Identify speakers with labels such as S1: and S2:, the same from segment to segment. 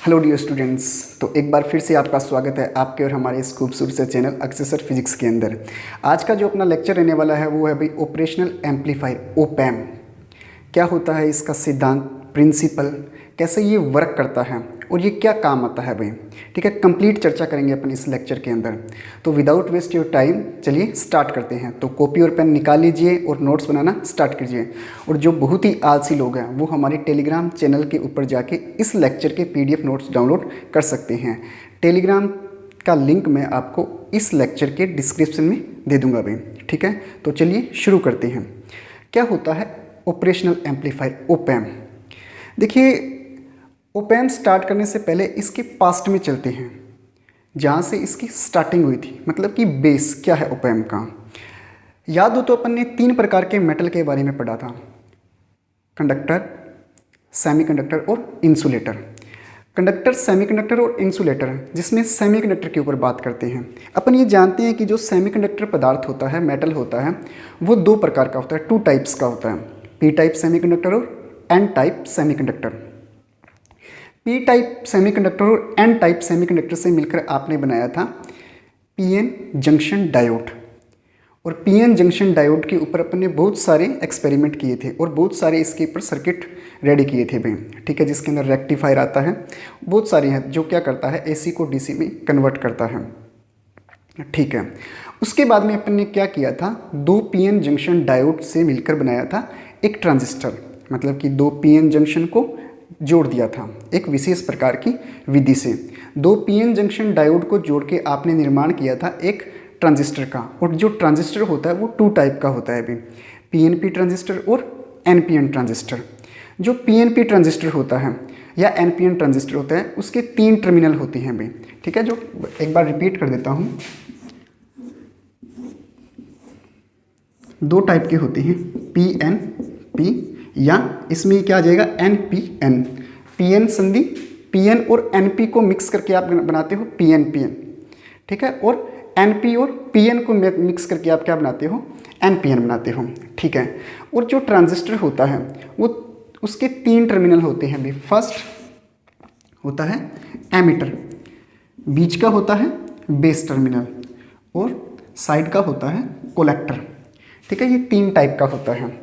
S1: Hello dear students. तो एक बार फिर से आपका स्वागत है आपके और हमारे इस खूबसूरत से चैनल अक्षय सर फिजिक्स के अंदर। आज का जो अपना लेक्चर रहने वाला है वो है भाई ऑपरेशनल एम्पलीफायर ओपैम। क्या होता है इसका सिद्धांत, प्रिंसिपल, कैसे ये वर्क करता है और ये क्या काम आता है भाई। ठीक है, कंप्लीट चर्चा करेंगे अपन इस लेक्चर के अंदर। तो विदाउट वेस्ट योर टाइम चलिए स्टार्ट करते हैं। तो कॉपी और पेन निकाल लीजिए और नोट्स बनाना स्टार्ट कीजिए। और जो बहुत ही आलसी लोग हैं वो हमारे टेलीग्राम चैनल के ऊपर जाके इस लेक्चर के PDF नोट्स डाउनलोड कर सकते हैं। टेलीग्राम का लिंक मैं आपको इस लेक्चर के डिस्क्रिप्शन में दे दूंगा भाई। ठीक है, तो चलिए शुरू करते हैं। क्या होता है ऑपरेशनल एम्पलीफायर ओपैम। देखिए, ओपैम स्टार्ट करने से पहले इसके पास्ट में चलते हैं, जहाँ से इसकी स्टार्टिंग हुई थी, मतलब कि बेस क्या है ओपैम का। याद हो तो अपन ने 3 प्रकार के मेटल के बारे में पढ़ा था, कंडक्टर, सेमीकंडक्टर और इंसुलेटर। कंडक्टर, सेमीकंडक्टर और इंसुलेटर, जिसमें सेमीकंडक्टर के ऊपर बात करते हैं। अपन ये जानते हैं कि जो सेमीकंडक्टर पदार्थ होता है, मेटल होता है, वो 2 प्रकार का होता है, 2 टाइप्स का होता है, P टाइप सेमीकंडक्टर और N type semiconductor. P type semiconductor और N टाइप सेमीकंडक्टर से मिलकर आपने बनाया था PN जंक्शन डायोड। और PN जंक्शन डायोड के ऊपर अपन ने बहुत सारे एक्सपेरिमेंट किए थे और बहुत सारे इसके ऊपर सर्किट रेडी किए थे भाई। ठीक है, जिसके अंदर रेक्टिफायर आता है, बहुत सारे हैं जो क्या करता है AC को DC में कन्वर्ट करता है। ठीक है, उसके बाद में अपन ने क्या किया था, 2 PN जंक्शन डायोड से मिलकर बनाया था एक ट्रांजिस्टर, मतलब कि 2 PN जंक्शन को जोड़ दिया था एक विशेष प्रकार की विधि से। 2 PN जंक्शन डायोड को जोड़ के आपने निर्माण किया था एक ट्रांजिस्टर का। और जो ट्रांजिस्टर होता है वो 2 टाइप का होता है भी, PNP ट्रांजिस्टर और NPN ट्रांजिस्टर। जो PNP ट्रांजिस्टर होता है या NPN ट्रांजिस्टर होता है उसके 3 टर्मिनल होते हैं भाई। ठीक है, जो एक बार रिपीट कर देता हूँ, 2 टाइप के होते हैं, PNP या इसमें क्या आ जाएगा NPN। PN संधि, PN और NP को मिक्स करके आप बनाते हो PNPN। ठीक है, और NP और PN को मिक्स करके आप क्या बनाते हो, NPN बनाते हो। ठीक है, और जो ट्रांजिस्टर होता है वो उसके 3 टर्मिनल होते हैं भी। फर्स्ट होता है एमिटर, बीच का होता है बेस टर्मिनल और साइड का होता है कलेक्टर। ठीक है, ये 3 टाइप का होता है।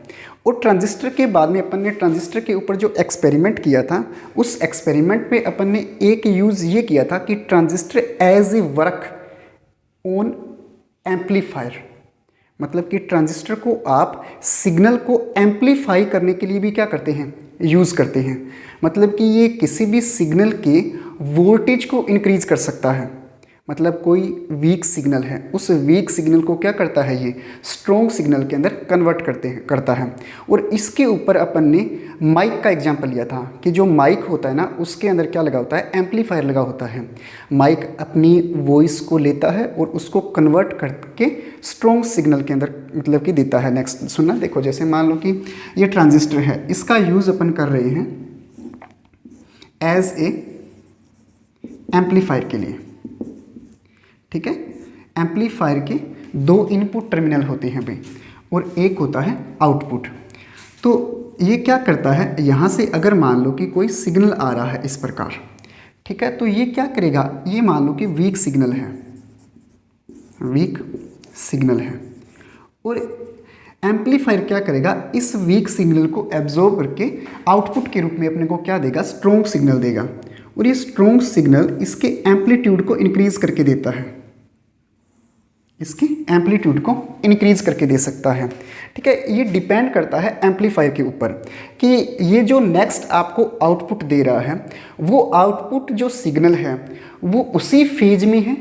S1: और ट्रांजिस्टर के बाद में अपन ने ट्रांजिस्टर के ऊपर जो एक्सपेरिमेंट किया था, उस एक्सपेरिमेंट पे अपन ने एक यूज़ ये किया था कि transistor as a work on amplifier, मतलब कि ट्रांजिस्टर को आप सिग्नल को एम्पलीफाई करने के लिए भी क्या करते हैं, यूज़ करते हैं। मतलब कि ये किसी भी सिग्नल के वोल्टेज को इंक्रीज कर सकता है। मतलब कोई वीक सिग्नल है, उस वीक सिग्नल को क्या करता है, ये स्ट्रॉन्ग सिग्नल के अंदर कन्वर्ट करता है। और इसके ऊपर अपन ने माइक का एग्जांपल लिया था कि जो माइक होता है ना, उसके अंदर क्या लगा होता है, एम्पलीफायर लगा होता है। माइक अपनी वॉइस को लेता है और उसको कन्वर्ट करके स्ट्रॉन्ग सिग्नल के अंदर मतलब कि देता है। नेक्स्ट सुनना, देखो जैसे मान लो कि ये ट्रांजिस्टर है, इसका यूज़ अपन कर रहे हैं एज ए एम्पलीफायर के लिए। ठीक है, एम्पलीफायर के 2 इनपुट टर्मिनल होते हैं भाई और एक होता है आउटपुट। तो ये क्या करता है, यहाँ से अगर मान लो कि कोई सिग्नल आ रहा है इस प्रकार, ठीक है, तो ये क्या करेगा, ये मान लो कि वीक सिग्नल है, वीक सिग्नल है, और एम्पलीफायर क्या करेगा, इस वीक सिग्नल को एब्जॉर्ब करके आउटपुट के रूप में अपने को क्या देगा, स्ट्रॉन्ग सिग्नल देगा। और ये स्ट्रॉन्ग सिग्नल इसके एम्पलीट्यूड को इंक्रीज करके देता है, इसके एम्पलीट्यूड को इंक्रीज करके दे सकता है। ठीक है, ये डिपेंड करता है एम्पलीफायर के ऊपर कि ये जो नेक्स्ट आपको आउटपुट दे रहा है, वो आउटपुट जो सिग्नल है वो उसी फेज में है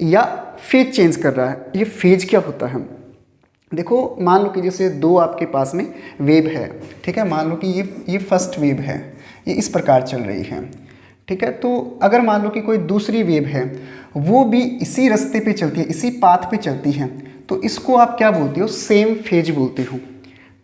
S1: या फेज चेंज कर रहा है। ये फेज क्या होता है, देखो मान लो कि जैसे 2 आपके पास में वेव है। ठीक है, मान लो कि ये फर्स्ट वेव है, ये इस प्रकार चल रही है। ठीक है, तो अगर मान लो कि कोई दूसरी वेव है, वो भी इसी रास्ते पे चलती है, इसी पाथ पे चलती है, तो इसको आप क्या बोलते हो, सेम फेज बोलते हो।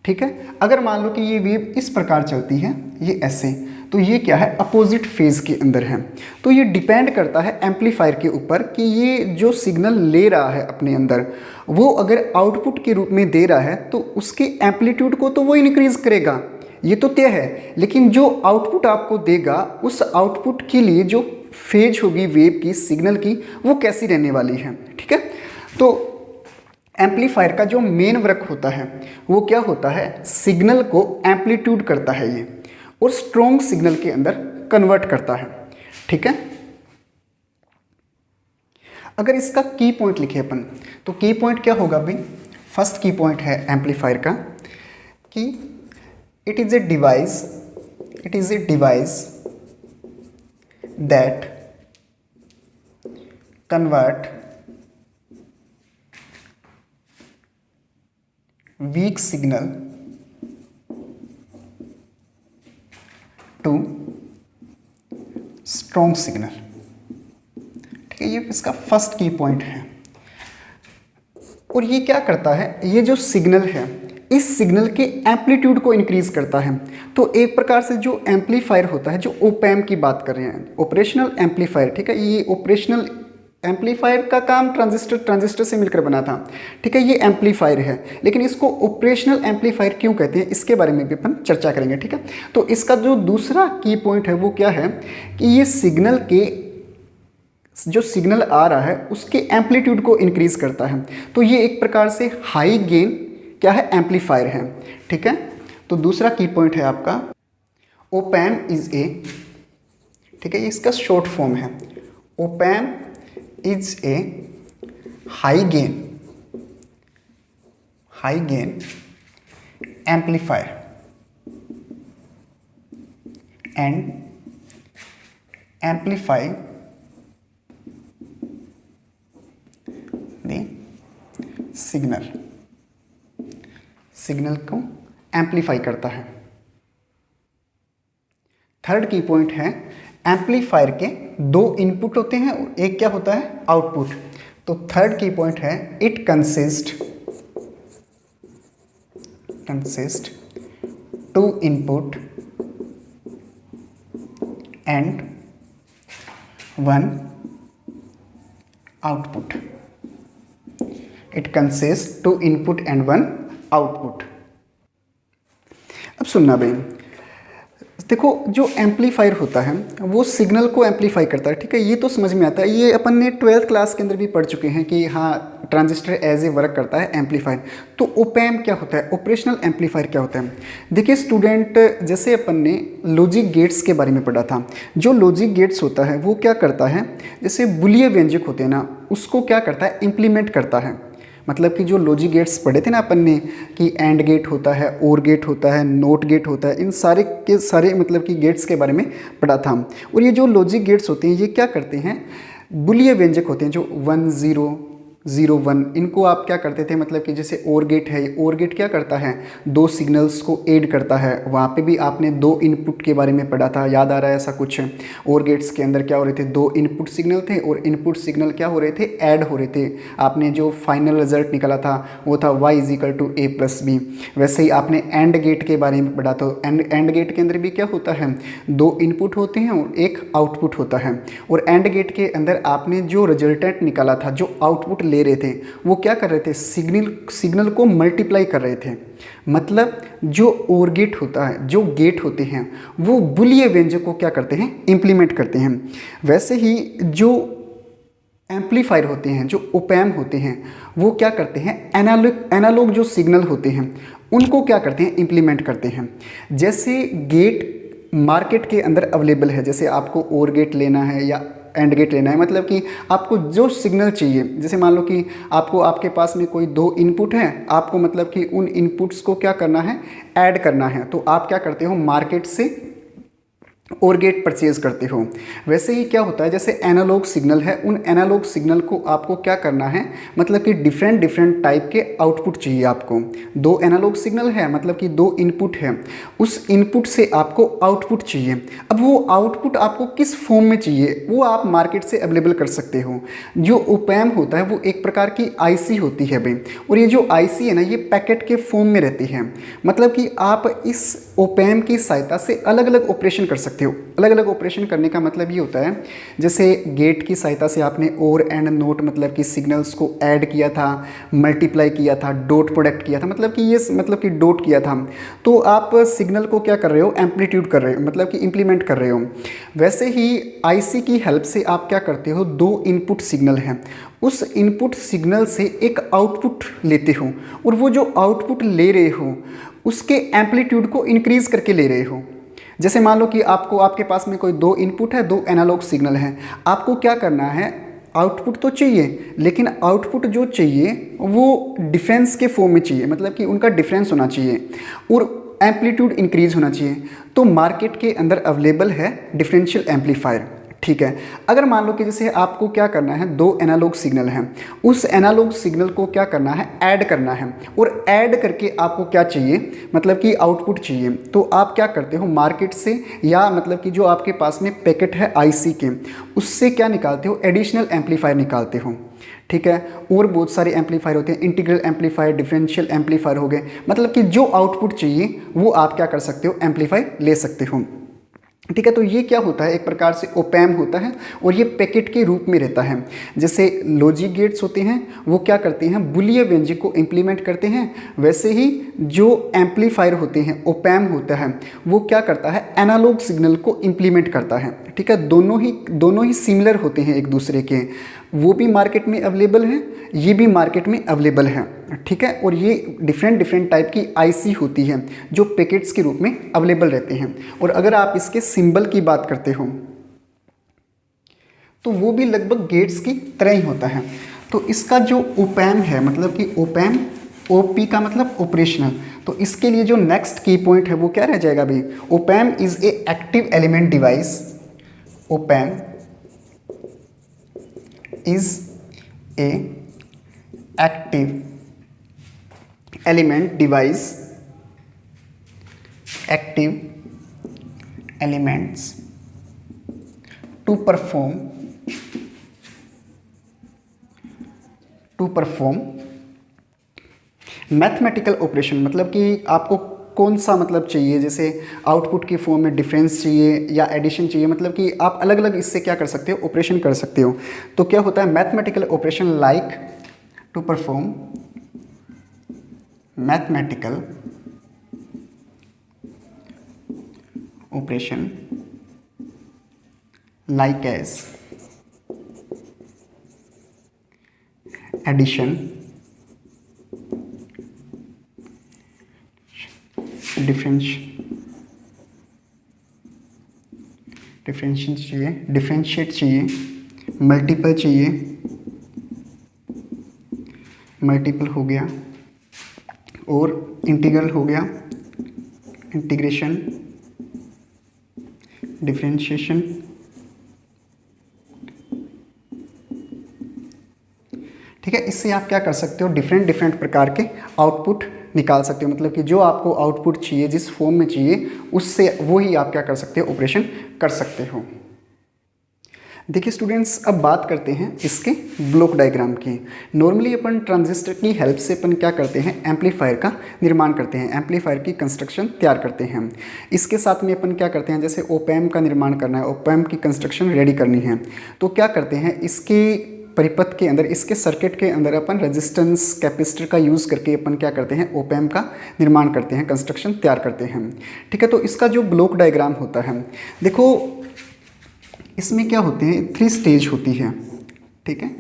S1: ठीक है, अगर मान लो कि ये वेव इस प्रकार चलती है, ये ऐसे, तो ये क्या है, अपोजिट फेज के अंदर है। तो ये डिपेंड करता है एम्पलीफायर के ऊपर कि ये जो सिग्नल ले रहा है अपने अंदर, वो अगर आउटपुट के रूप में दे रहा है तो उसके एम्पलीट्यूड को तो वो इंक्रीज करेगा, ये तो तय है, लेकिन जो आउटपुट आपको देगा उस आउटपुट के लिए जो फेज होगी वेव की, सिग्नल की, वो कैसी रहने वाली है। ठीक है, तो एम्पलीफायर का जो मेन वर्क होता है वो क्या होता है, सिग्नल को एम्पलीट्यूड करता है ये, और स्ट्रॉन्ग सिग्नल के अंदर कन्वर्ट करता है। ठीक है, अगर इसका की पॉइंट लिखे अपन, तो की पॉइंट क्या होगा भाई, फर्स्ट की पॉइंट है एम्पलीफायर का कि it is a device that convert weak signal to strong signal। ठीक है, ये इसका फर्स्ट की पॉइंट है। और ये क्या करता है, ये जो सिग्नल है इस सिग्नल के एम्पलीट्यूड को इंक्रीज करता है। तो एक प्रकार से जो एम्पलीफायर होता है, जो ओपैम की बात कर रहे हैं, ऑपरेशनल एम्पलीफायर। ठीक है, ये ऑपरेशनल एम्पलीफायर का काम ट्रांजिस्टर से मिलकर बना था। ठीक है, ये एम्पलीफायर है, लेकिन इसको ऑपरेशनल एम्पलीफायर क्यों कहते हैं, इसके बारे में भी अपन चर्चा करेंगे। ठीक है, तो इसका जो दूसरा की पॉइंट है वो क्या है कि ये सिग्नल के जो सिग्नल आ रहा है उसके एम्पलीट्यूड को इंक्रीज करता है। तो ये एक प्रकार से हाई गेन क्या है, एम्पलीफायर है। ठीक है, तो दूसरा की पॉइंट है आपका ओपैम इज ए, ठीक है, ये इसका शॉर्ट फॉर्म है, ओपैम is a high gain amplifier and amplify the signal को एम्पलीफाई करता है। थर्ड की पॉइंट है एम्पलीफायर के दो इनपुट होते हैं और एक क्या होता है, आउटपुट। तो थर्ड की पॉइंट है it consist to input and one output. It consist to input and one output. अब सुनना भाई, देखो जो एम्पलीफायर होता है वो सिग्नल को एम्पलीफाई करता है। ठीक है, ये तो समझ में आता है, ये अपन ने 12th क्लास के अंदर भी पढ़ चुके हैं कि हाँ ट्रांजिस्टर एज ए वर्क करता है एम्पलीफायर। तो ओपैम क्या होता है, ऑपरेशनल एम्पलीफायर क्या होता है। देखिए स्टूडेंट, जैसे अपन ने लॉजिक गेट्स के बारे में पढ़ा था, जो लॉजिक गेट्स होता है वो क्या करता है, जैसे बुलियन व्यंजक होते हैं ना, उसको क्या करता है, इम्प्लीमेंट करता है। मतलब कि जो लॉजिक गेट्स पढ़े थे ना अपन ने कि एंड गेट होता है, और गेट होता है, नोट गेट होता है, इन सारे के सारे मतलब कि गेट्स के बारे में पढ़ा था। और ये जो लॉजिक गेट्स होते हैं ये क्या करते हैं, बुलियन व्यंजक होते हैं, जो 1 0 0 1, इनको आप क्या करते थे, मतलब कि जैसे और गेट है, और गेट क्या करता है, दो सिग्नल्स को ऐड करता है। वहाँ पे भी आपने दो इनपुट के बारे में पढ़ा था, याद आ रहा है ऐसा कुछ। और गेट्स के अंदर क्या हो रहे थे, दो इनपुट सिग्नल थे और इनपुट सिग्नल क्या हो रहे थे, ऐड हो रहे थे। आपने जो फाइनल रिजल्ट निकाला था वो था y = a + b। वैसे ही आपने एंड गेट के बारे में पढ़ा, तो एंड गेट के अंदर भी क्या होता है, दो इनपुट होते हैं और एक आउटपुट होता है। और एंड गेट के अंदर आपने जो रिजल्टेंट निकाला था, जो आउटपुट ले रहे थे, वो क्या कर रहे थे, सिग्नल को मल्टीप्लाई कर रहे थे। मतलब जो और गेट होता है, जो गेट होते हैं वो बुलियन व्यंजक को क्या करते हैं, इंप्लीमेंट करते हैं। वैसे ही जो एम्पलीफायर होते हैं, जो ओपैम होते हैं, वो क्या करते हैं, एनालॉग जो सिग्नल होते हैं उनको क्या करते हैं, इंप्लीमेंट करते हैं। जैसे गेट मार्केट के अंदर अवेलेबल है, जैसे आपको और गेट लेना है या एंड गेट लेना है, मतलब कि आपको जो सिग्नल चाहिए, जैसे मान लो कि आपके पास में कोई दो इनपुट है, आपको मतलब कि उन इनपुट्स को क्या करना है, ऐड करना है, तो आप क्या करते हो, मार्केट से और गेट परचेज करते हो। वैसे ही क्या होता है, जैसे एनालॉग सिग्नल है, उन एनालॉग सिग्नल को आपको क्या करना है, मतलब कि डिफरेंट टाइप के आउटपुट चाहिए आपको। दो एनालॉग सिग्नल है, मतलब कि दो इनपुट है, उस इनपुट से आपको आउटपुट चाहिए। अब वो आउटपुट आपको किस फॉर्म में चाहिए, वो आप मार्केट से अवेलेबल कर सकते हो। जो ओपैम होता है वो एक प्रकार की आईसी होती है भाई, और ये जो आईसी है ना, ये पैकेट के फॉर्म में रहती है। मतलब कि आप इस ओपैम की सहायता से अलग अलग ऑपरेशन कर सकते हो। अलग अलग ऑपरेशन करने का मतलब ये होता है, जैसे गेट की सहायता से आपने और एंड नोट मतलब कि सिग्नल्स को ऐड किया था, मल्टीप्लाई किया था, डॉट प्रोडक्ट किया था, मतलब कि ये मतलब कि डॉट किया था, तो आप सिग्नल को क्या कर रहे हो, एम्पलीट्यूड कर रहे हो, मतलब कि इम्प्लीमेंट कर रहे हो। वैसे ही आईसी की हेल्प से आप क्या करते हो, दो इनपुट सिग्नल हैं, उस इनपुट सिग्नल से एक आउटपुट लेते हो और वो जो आउटपुट ले रहे हो उसके एम्पलीट्यूड को इंक्रीज करके ले रहे हो। जैसे मान लो कि आपके पास में कोई दो इनपुट है, दो एनालॉग सिग्नल है, आपको क्या करना है, आउटपुट तो चाहिए लेकिन आउटपुट जो चाहिए वो डिफरेंस के फॉर्म में चाहिए, मतलब कि उनका डिफरेंस होना चाहिए और एम्पलीट्यूड इंक्रीज होना चाहिए। तो मार्केट के अंदर अवेलेबल है डिफरेंशियल एम्पलीफायर, ठीक है। अगर मान लो कि जैसे आपको क्या करना है, दो एनालॉग सिग्नल हैं, उस एनालॉग सिग्नल को क्या करना है, ऐड करना है, और ऐड करके आपको क्या चाहिए, मतलब कि आउटपुट चाहिए, तो आप क्या करते हो, मार्केट से या मतलब कि जो आपके पास में पैकेट है आईसी के, उससे क्या निकालते हो, एडिशनल एम्पलीफायर निकालते हो, ठीक है। और बहुत सारे एम्पलीफायर होते हैं, इंटीग्रल एम्पलीफायर, डिफरेंशियल एम्पलीफायर हो गए, मतलब कि जो आउटपुट चाहिए वो आप क्या कर सकते हो, एम्पलीफाई ले सकते हो, ठीक है। तो ये क्या होता है, एक प्रकार से ओपैम होता है और ये पैकेट के रूप में रहता है। जैसे लॉजिक गेट्स होते हैं वो क्या करते हैं, बुलियन व्यंजक को इम्प्लीमेंट करते हैं, वैसे ही जो एम्पलीफायर होते हैं, ओपैम होता है, वो क्या करता है, एनालॉग सिग्नल को इम्प्लीमेंट करता है, ठीक है। दोनों ही सिमिलर होते हैं एक दूसरे के, वो भी मार्केट में अवेलेबल है, ये भी मार्केट में अवेलेबल है, ठीक है। और ये डिफरेंट टाइप की आईसी होती है जो पैकेट्स के रूप में अवेलेबल रहते हैं। और अगर आप इसके सिंबल की बात करते हो तो वो भी लगभग गेट्स की तरह ही होता है। तो इसका जो ओपैम है, मतलब कि ओपैम, ओपी का मतलब ऑपरेशनल, तो इसके लिए जो नेक्स्ट की पॉइंट है वो क्या रह जाएगा भाई, ओपैम is a active element device, ओपैम is a active element device, active elements to perform mathematical operation, मतलब कि आपको कौन सा मतलब चाहिए, जैसे आउटपुट की फॉर्म में डिफरेंस चाहिए या एडिशन चाहिए, मतलब कि आप अलग अलग इससे क्या कर सकते हो, ऑपरेशन कर सकते हो। तो क्या होता है, mathematical operation like to perform mathematical operation like as addition, differentiate चाहिए, डिफरेंशिएट चाहिए, मल्टीपल चाहिए, मल्टीपल हो गया, और इंटीग्रल हो गया, इंटीग्रेशन, डिफरेंशिएशन, ठीक है। इससे आप क्या कर सकते हो, डिफरेंट प्रकार के आउटपुट निकाल सकते हो, मतलब कि जो आपको आउटपुट चाहिए, जिस फॉर्म में चाहिए, उससे वो ही आप क्या कर सकते हो, ऑपरेशन कर सकते हो। देखिए स्टूडेंट्स, अब बात करते हैं इसके ब्लॉक डायग्राम की। नॉर्मली अपन ट्रांजिस्टर की हेल्प से अपन क्या करते हैं, एम्पलीफायर का निर्माण करते हैं, एम्पलीफायर की कंस्ट्रक्शन तैयार करते हैं। इसके साथ में अपन क्या करते हैं, जैसे ओपैम का निर्माण करना है, ओपैम की कंस्ट्रक्शन रेडी करनी है, तो क्या करते हैं, इसके परिपथ के अंदर, इसके सर्किट के अंदर अपन रेजिस्टेंस कैपेसिटर का यूज़ करके अपन क्या करते हैं, ओपैम का निर्माण करते हैं, कंस्ट्रक्शन तैयार करते हैं, ठीक है। तो इसका जो ब्लॉक डायग्राम होता है, देखो इसमें क्या होते हैं, 3 स्टेज होती है, ठीक है,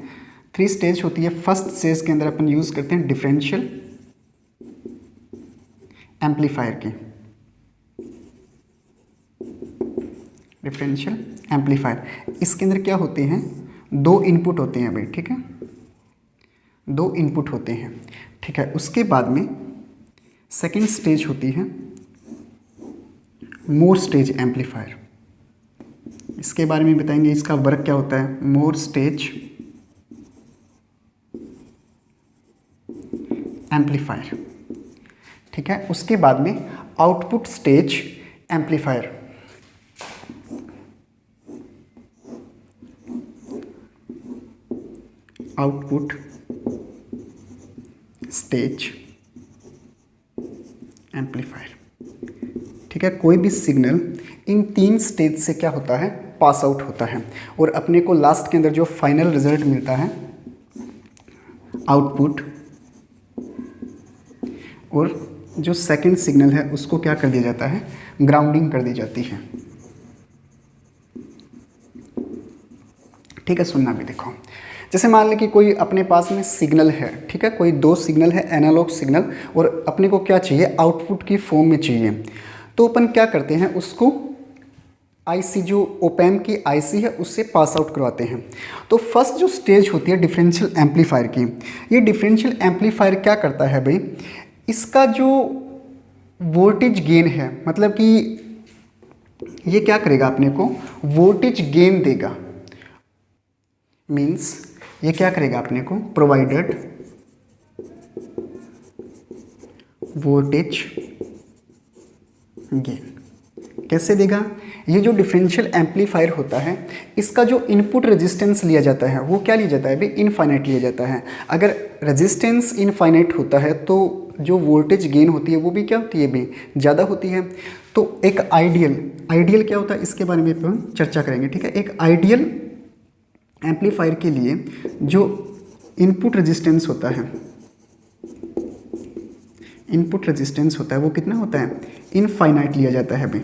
S1: 3 स्टेज होती है। फर्स्ट स्टेज के अंदर अपन यूज़ करते हैं डिफरेंशियल एम्पलीफायर की, डिफरेंशियल एम्पलीफायर। इसके अंदर क्या होते हैं, 2 इनपुट होते हैं भाई, ठीक है, 2 इनपुट होते हैं, ठीक है। उसके बाद में सेकेंड स्टेज होती है मोर स्टेज एम्पलीफायर। इसके बारे में बताएंगे, इसका वर्क क्या होता है, मोर स्टेज एम्पलीफायर, ठीक है। उसके बाद में output stage amplifier, output stage amplifier, ठीक है। कोई भी सिग्नल इन 3 स्टेज से क्या होता है, पास आउट होता है। और अपने को लास्ट के अंदर जो फाइनल रिजल्ट मिलता है, आउटपुट, और जो सेकंड सिग्नल है उसको क्या कर दिया जाता है, ग्राउंडिंग कर दी जाती है। ठीक है, सुनना भी देखो। जैसे मान लें कि कोई अपने पास में सिग्नल है, ठीक है, कोई 2 सिग्नल है, एनालॉग सिग्नल, और अपने को क्या चाहिए, आउटपुट की फॉर्म में चाहिए। तो अपन क्या करते हैं, उसको आईसी, जो ओपैम की आईसी है, उससे पास आउट करवाते हैं। तो फर्स्ट जो स्टेज होती है डिफरेंशियल एम्पलीफायर की, ये डिफरेंशियल एम्पलीफायर क्या करता है भाई, इसका जो वोल्टेज गेन है, मतलब कि ये क्या करेगा, अपने को वोल्टेज गेन देगा। मीन्स ये क्या करेगा, अपने को प्रोवाइडेड वोल्टेज गेन कैसे देगा। ये जो डिफरेंशियल एम्पलीफायर होता है, इसका जो इनपुट रेजिस्टेंस लिया जाता है वो क्या लिया जाता है भाई, इनफाइनाइट लिया जाता है। अगर रेजिस्टेंस इनफाइनाइट होता है तो जो वोल्टेज गेन होती है वो भी क्या होती है भाई, ज़्यादा होती है। तो एक आइडियल क्या होता है, इसके बारे में अपन चर्चा करेंगे। ठीक है, एक आइडियल एम्पलीफायर के लिए जो इनपुट रेजिस्टेंस होता है, वो कितना होता है, इनफाइनाइट लिया जाता है भाई।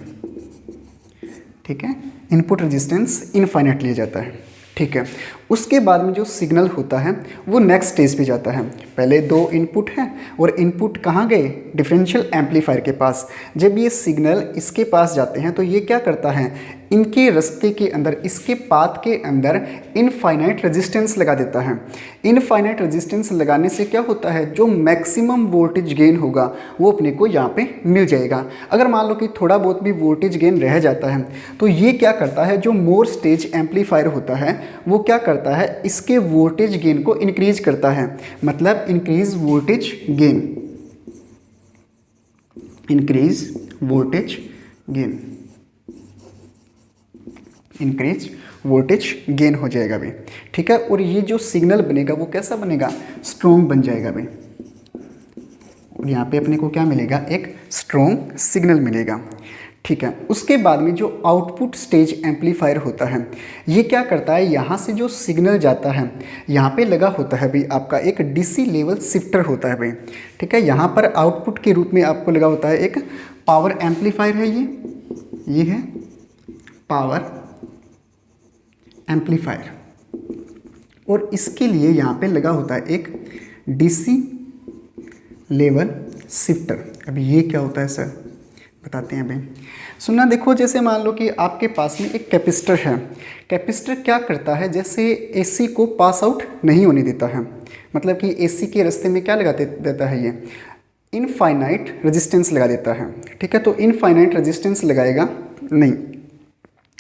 S1: ठीक है, इनपुट रेजिस्टेंस इनफाइनाइट लिया जाता है। ठीक है, उसके बाद में जो सिग्नल होता है वो नेक्स्ट स्टेज पे जाता है। पहले 2 इनपुट हैं और इनपुट कहाँ गए, डिफरेंशियल एम्पलीफायर के पास। जब ये सिग्नल इसके पास जाते हैं तो ये क्या करता है, इनके रास्ते के अंदर, इसके पाथ के अंदर इनफाइनाइट रेजिस्टेंस लगा देता है। इनफाइनाइट रेजिस्टेंस लगाने से क्या होता है, जो मैक्सिमम वोल्टेज गेन होगा वो अपने को यहाँ पे मिल जाएगा। अगर मान लो कि थोड़ा बहुत भी वोल्टेज गेन रह जाता है तो ये क्या करता है, जो मोर स्टेज एम्पलीफायर होता है वो क्या करता है, इसके वोल्टेज गेन को इंक्रीज करता है। मतलब increase voltage gain, increase voltage gain हो जाएगा भाई। ठीक है, और ये जो सिग्नल बनेगा वो कैसा बनेगा, स्ट्रॉन्ग बन जाएगा भाई। और यहाँ पे अपने को क्या मिलेगा, एक स्ट्रॉन्ग सिग्नल मिलेगा। ठीक है, उसके बाद में जो आउटपुट स्टेज एम्पलीफायर होता है, ये क्या करता है, यहाँ से जो सिग्नल जाता है यहाँ पे लगा होता है भाई आपका एक डीसी लेवल शिफ्टर होता है भाई। ठीक है, यहाँ पर आउटपुट के रूप में आपको लगा होता है एक पावर एम्पलीफायर है, ये है पावर एम्पलीफायर, और इसके लिए यहाँ पे लगा होता है एक डीसी लेवल शिफ्टर। अभी ये क्या होता है सर, बताते हैं भाई, सुनना देखो। जैसे मान लो कि आपके पास में एक कैपेसिटर है, कैपेसिटर क्या करता है, जैसे एसी को पास आउट नहीं होने देता है, मतलब कि एसी के रास्ते में क्या लगा देता है, ये इनफाइनाइट रेजिस्टेंस लगा देता है। ठीक है, तो इनफाइनाइट रेजिस्टेंस लगाएगा नहीं,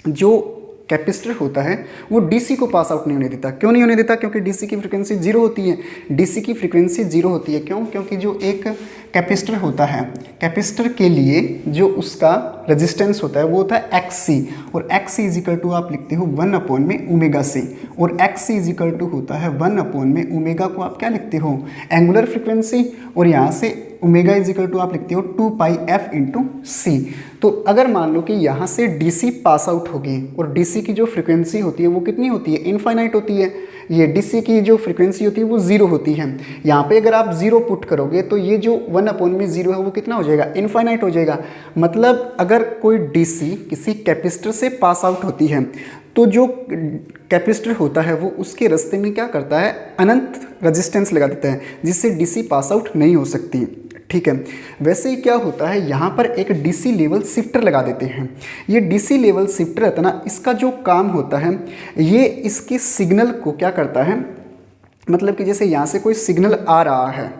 S1: जो कैपेसिटर होता है वो डीसी को पास आउट नहीं होने देता। क्यों नहीं होने देता, क्योंकि डीसी की फ्रीक्वेंसी 0 होती है। डीसी की फ्रीक्वेंसी 0 होती है, क्यों, क्योंकि जो एक कैपेसिटर होता है, कैपेसिटर के लिए जो उसका रेजिस्टेंस होता है वो होता है XC, और XC इज इक्वल टू आप लिखते हो 1/ओमेगा C, और XC इज इक्वल टू होता है 1/ओमेगा को आप क्या लिखते हो, एंगुलर फ्रीक्वेंसी, और यहाँ से ओमेगा इज इक्वल टू आप लिखते हो 2πf इंटू C। तो अगर मान लो कि यहाँ से DC पास आउट होगी और DC की जो फ्रीक्वेंसी होती है वो कितनी होती है, इनफाइनाइट होती है। ये DC की जो फ्रीक्वेंसी होती है वो 0 होती है। यहाँ पे अगर आप 0 पुट करोगे तो ये जो 1/0 है वो कितना हो जाएगा, इनफाइनाइट हो जाएगा। मतलब अगर कोई DC किसी कैपेसिटर से पास आउट होती है तो जो कैपेसिटर होता है वो उसके रास्ते में क्या करता है, अनंत रेजिस्टेंस लगा देता है, जिससे DC पास आउट नहीं हो सकती। ठीक है, वैसे ही क्या होता है, यहाँ पर एक डीसी लेवल शिफ्टर लगा देते हैं। ये डीसी लेवल शिफ्टर है ना, इसका जो काम होता है, ये इसके सिग्नल को क्या करता है, मतलब कि जैसे यहाँ से कोई सिग्नल आ रहा है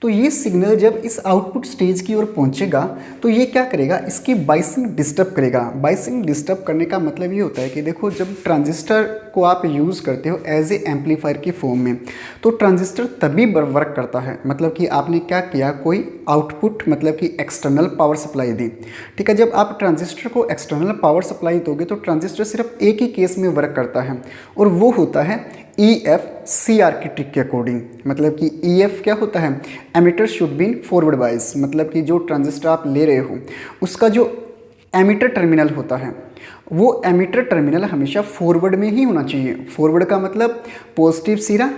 S1: तो ये सिग्नल जब इस आउटपुट स्टेज की ओर पहुंचेगा तो ये क्या करेगा, इसकी बाइसिंग डिस्टर्ब करेगा। बाइसिंग डिस्टर्ब करने का मतलब ये होता है कि देखो, जब ट्रांजिस्टर को आप यूज़ करते हो एज ए एम्पलीफायर की फॉर्म में, तो ट्रांजिस्टर तभी वर्क करता है, मतलब कि आपने क्या किया, कोई आउटपुट मतलब कि एक्सटर्नल पावर सप्लाई दी। ठीक है, जब आप ट्रांजिस्टर को एक्सटर्नल पावर सप्लाई दोगे तो ट्रांजिस्टर सिर्फ एक ही केस में वर्क करता है, और वो होता है EFC आर्किटेक्ट के अकॉर्डिंग। मतलब कि EF क्या होता है, emitter should be forward bias, मतलब कि जो ट्रांजिस्टर आप ले रहे हो उसका जो एमिटर टर्मिनल होता है वो एमिटर टर्मिनल हमेशा फॉरवर्ड में ही होना चाहिए। फॉरवर्ड का मतलब पॉजिटिव सिरा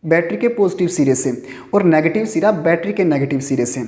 S1: बैटरी के पॉजिटिव सिरे से और नेगेटिव सिरा बैटरी के नेगेटिव सिरे से,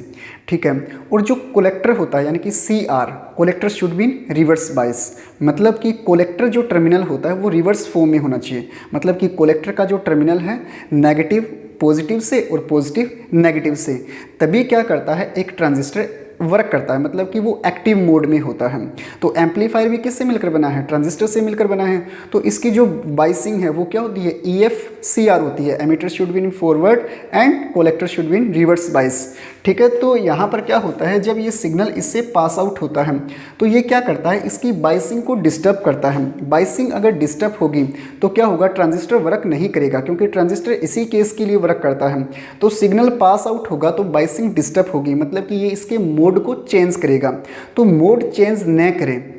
S1: ठीक है। और जो कलेक्टर होता है यानी कि CR collector should be in reverse bias, मतलब कि कलेक्टर जो टर्मिनल होता है वो रिवर्स फॉर्म में होना चाहिए। मतलब कि कलेक्टर का जो टर्मिनल है नेगेटिव पॉजिटिव से और पॉजिटिव नेगेटिव से, तभी क्या करता है एक ट्रांजिस्टर वर्क करता है, मतलब कि वो एक्टिव मोड में होता है। तो एम्पलीफायर भी किससे मिलकर बना है, ट्रांजिस्टर से मिलकर बना है। तो इसकी जो बाइसिंग है वो क्या होती है, EF/CR होती है, emitter should be in forward and collector should be in reverse bias, ठीक है। तो यहाँ पर क्या होता है जब ये सिग्नल इससे पास आउट होता है तो ये क्या करता है इसकी बाइसिंग को डिस्टर्ब करता है। बाइसिंग अगर डिस्टर्ब होगी तो क्या होगा, ट्रांजिस्टर वर्क नहीं करेगा, क्योंकि ट्रांजिस्टर इसी केस के लिए वर्क करता है। तो सिग्नल पास आउट होगा तो बाइसिंग डिस्टर्ब होगी, मतलब कि ये इसके मोड को चेंज करेगा। तो मोड चेंज न करें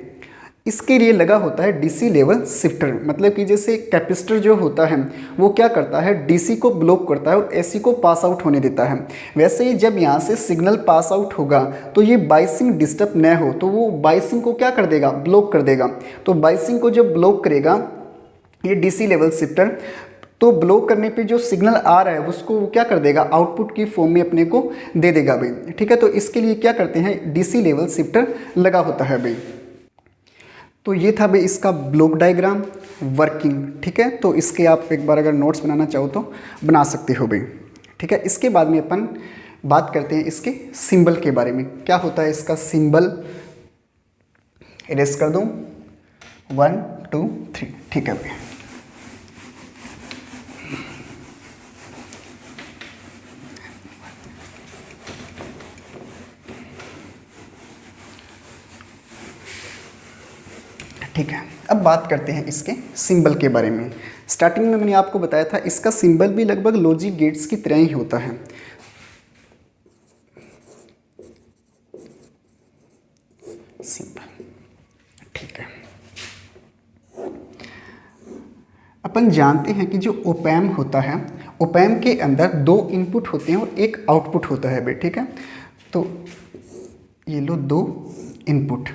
S1: इसके लिए लगा होता है DC लेवल शिफ्टर, मतलब कि जैसे कैपेसिटर जो होता है वो क्या करता है DC को ब्लॉक करता है और AC को पास आउट होने देता है। वैसे ही जब यहाँ से सिग्नल पास आउट होगा तो ये बाइसिंग डिस्टर्ब न हो तो वो बाइसिंग को क्या कर देगा, ब्लॉक कर देगा। तो बाइसिंग को जब ब्लॉक करेगा ये DC लेवल शिफ्टर, तो ब्लॉक करने पे जो सिग्नल आ रहा है उसको वो क्या कर देगा, आउटपुट की फॉर्म में अपने को दे देगा भाई, ठीक है। तो इसके लिए क्या करते हैं DC लेवल शिफ्टर लगा होता है भाई। तो ये था भाई इसका ब्लॉक डायग्राम वर्किंग, ठीक है। तो इसके आप एक बार अगर नोट्स बनाना चाहो तो बना सकते हो भाई, ठीक है। इसके बाद में अपन बात करते हैं इसके सिंबल के बारे में, क्या होता है इसका सिंबल। इरेज कर दूं 1 2 3, ठीक है भाई। ठीक है, अब बात करते हैं इसके सिंबल के बारे में। स्टार्टिंग में मैंने आपको बताया था इसका सिंबल भी लगभग लॉजिक गेट्स की तरह ही होता है। सिंबल, ठीक है। अपन जानते हैं कि जो ओपैम होता है, ओपैम के अंदर 2 इनपुट होते हैं और 1 आउटपुट होता है भाई, ठीक है। तो ये लो 2 इनपुट,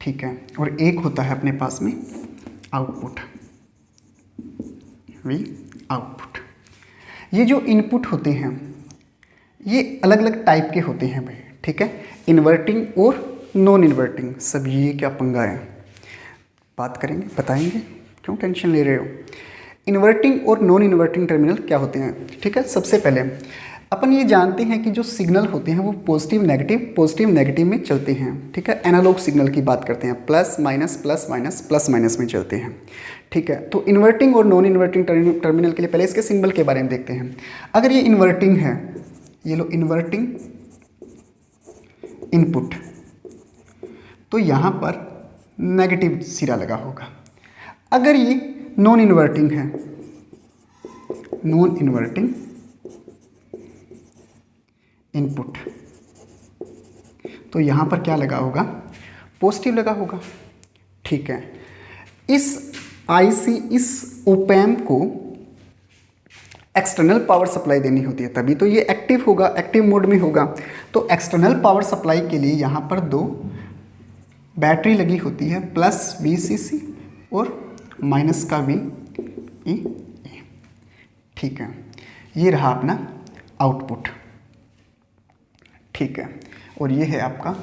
S1: ठीक है, और 1 होता है अपने पास में आउटपुट, V आउटपुट। ये जो इनपुट होते हैं ये अलग अलग टाइप के होते हैं भाई, ठीक है। इन्वर्टिंग और नॉन इन्वर्टिंग, सब ये क्या पंगा है, बात करेंगे बताएंगे, क्यों टेंशन ले रहे हो। इन्वर्टिंग और नॉन इन्वर्टिंग टर्मिनल क्या होते हैं, ठीक है। सबसे पहले अपन ये जानते हैं कि जो सिग्नल होते हैं वो पॉजिटिव नेगेटिव में चलते हैं, ठीक है। एनालॉग सिग्नल की बात करते हैं, प्लस माइनस में चलते हैं, ठीक है। तो इन्वर्टिंग और नॉन इन्वर्टिंग टर्मिनल के लिए पहले इसके सिंबल के बारे में देखते हैं। अगर ये इन्वर्टिंग है, ये लो इन्वर्टिंग इनपुट, तो यहाँ पर नेगेटिव सिरा लगा होगा। अगर ये नॉन इन्वर्टिंग है, नॉन इन्वर्टिंग इनपुट, तो यहाँ पर क्या लगा होगा, पॉजिटिव लगा होगा, ठीक है। इस IC इस ओपैम्प को एक्सटर्नल पावर सप्लाई देनी होती है, तभी तो ये एक्टिव होगा, एक्टिव मोड में होगा। तो एक्सटर्नल पावर सप्लाई के लिए यहाँ पर 2 बैटरी लगी होती है, प्लस VCC और माइनस का VEE, ठीक है। ये रहा अपना आउटपुट, ठीक है। और ये है आपका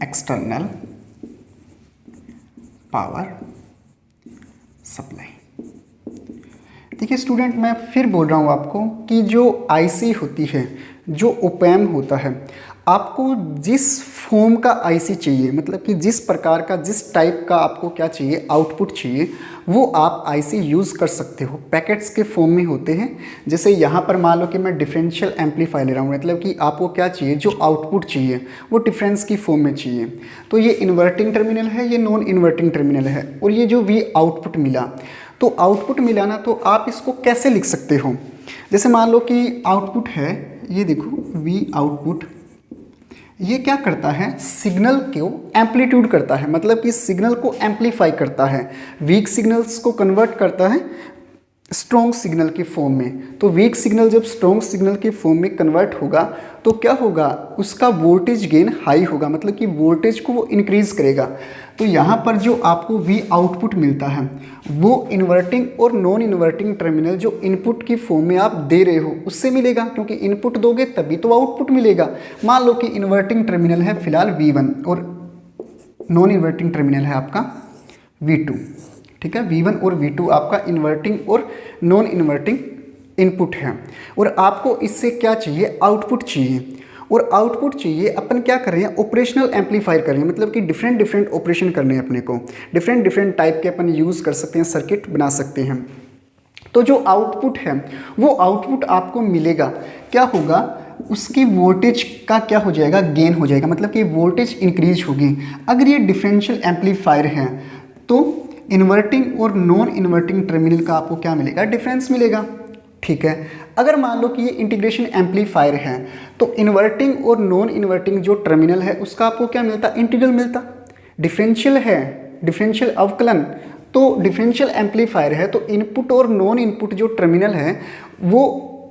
S1: एक्सटर्नल पावर सप्लाई। देखिए स्टूडेंट, मैं फिर बोल रहा हूँ आपको कि जो IC होती है, जो ओपैम होता है, आपको जिस फॉर्म का IC चाहिए, मतलब कि जिस प्रकार का, जिस टाइप का आपको क्या चाहिए, आउटपुट चाहिए, वो आप IC यूज़ कर सकते हो। पैकेट्स के फॉर्म में होते हैं। जैसे यहाँ पर मान लो कि मैं डिफरेंशियल एम्पलीफायर ले रहा हूँ, मतलब कि आपको क्या चाहिए, जो आउटपुट चाहिए वो डिफरेंस की फॉर्म में चाहिए। तो ये इन्वर्टिंग टर्मिनल है, ये नॉन इन्वर्टिंग टर्मिनल है, और ये जो V आउटपुट मिला, तो आउटपुट मिला ना, तो आप इसको कैसे लिख सकते हो। जैसे मान लो कि आउटपुट है, ये देखो V आउटपुट, ये क्या करता है, सिग्नल को एम्पलीट्यूड करता है, मतलब कि सिग्नल को एम्पलीफाई करता है, वीक सिग्नल्स को कन्वर्ट करता है स्ट्रॉन्ग सिग्नल की फॉर्म में। तो वीक सिग्नल जब स्ट्रॉन्ग सिग्नल की फॉर्म में कन्वर्ट होगा तो क्या होगा, उसका वोल्टेज गेन हाई होगा, मतलब कि वोल्टेज को वो इंक्रीज करेगा। तो यहाँ पर जो आपको वी आउटपुट मिलता है वो इन्वर्टिंग और नॉन इन्वर्टिंग टर्मिनल जो इनपुट की फॉर्म में आप दे रहे हो उससे मिलेगा, क्योंकि इनपुट दोगे तभी तो आउटपुट मिलेगा। मान लो कि इन्वर्टिंग टर्मिनल है फिलहाल V1 और नॉन इन्वर्टिंग टर्मिनल है आपका V2, ठीक है। V1 और V2 आपका इन्वर्टिंग और नॉन इन्वर्टिंग इनपुट है, और आपको इससे क्या चाहिए, आउटपुट चाहिए। और आउटपुट चाहिए, अपन क्या कर रहे हैं, ऑपरेशनल एम्पलीफायर कर रहे हैं, मतलब कि डिफरेंट डिफरेंट ऑपरेशन करने हैं अपने को, डिफरेंट डिफरेंट टाइप के अपन यूज़ कर सकते हैं, सर्किट बना सकते हैं। तो जो आउटपुट है वो आउटपुट आपको मिलेगा, क्या होगा, उसकी वोल्टेज का क्या हो जाएगा, गेन हो जाएगा, मतलब कि वोल्टेज इंक्रीज होगी। अगर ये डिफरेंशियल एम्पलीफायर है तो इन्वर्टिंग और नॉन इन्वर्टिंग टर्मिनल का आपको क्या मिलेगा, डिफरेंस मिलेगा, ठीक है। अगर मान लो कि ये इंटीग्रेशन एम्पलीफायर है तो इन्वर्टिंग और नॉन इन्वर्टिंग जो टर्मिनल है उसका आपको क्या मिलता, इंटीग्रल मिलता। डिफरेंशियल है, डिफरेंशियल अवकलन, तो डिफरेंशियल एम्पलीफायर है तो इनपुट और नॉन इनपुट जो टर्मिनल है वो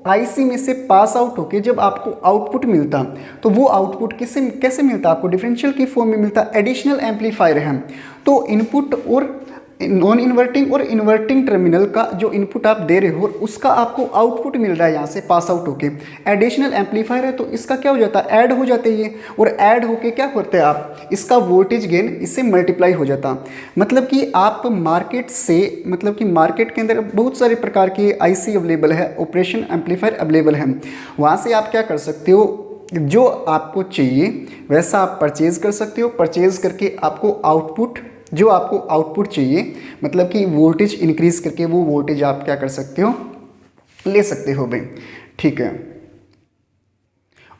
S1: आईसी में से पास आउट होके जब आपको आउटपुट मिलता तो वो आउटपुट किससे कैसे मिलता, आपको डिफरेंशियल की फॉर्म में मिलता। एडिशनल एम्पलीफायर है तो इनपुट और नॉन इन्वर्टिंग और इन्वर्टिंग टर्मिनल का जो इनपुट आप दे रहे हो उसका आपको आउटपुट मिल रहा है यहाँ से पास आउट होके। एडिशनल एम्पलीफायर है तो इसका क्या हो जाता है, ऐड हो जाते हैं ये, और ऐड होके क्या करते हैं आप, इसका वोल्टेज गेन इससे मल्टीप्लाई हो जाता। मतलब कि आप मार्केट से, मतलब कि मार्केट के अंदर बहुत सारे प्रकार के आईसी अवेलेबल है, ऑपरेशन एम्पलीफायर अवेलेबल है, वहाँ से आप क्या कर सकते हो, जो आपको चाहिए वैसा आप परचेज कर सकते हो। परचेज करके आपको आउटपुट, जो आपको आउटपुट चाहिए, मतलब कि वोल्टेज इंक्रीज करके वो वोल्टेज आप क्या कर सकते हो, ले सकते हो भाई, ठीक है।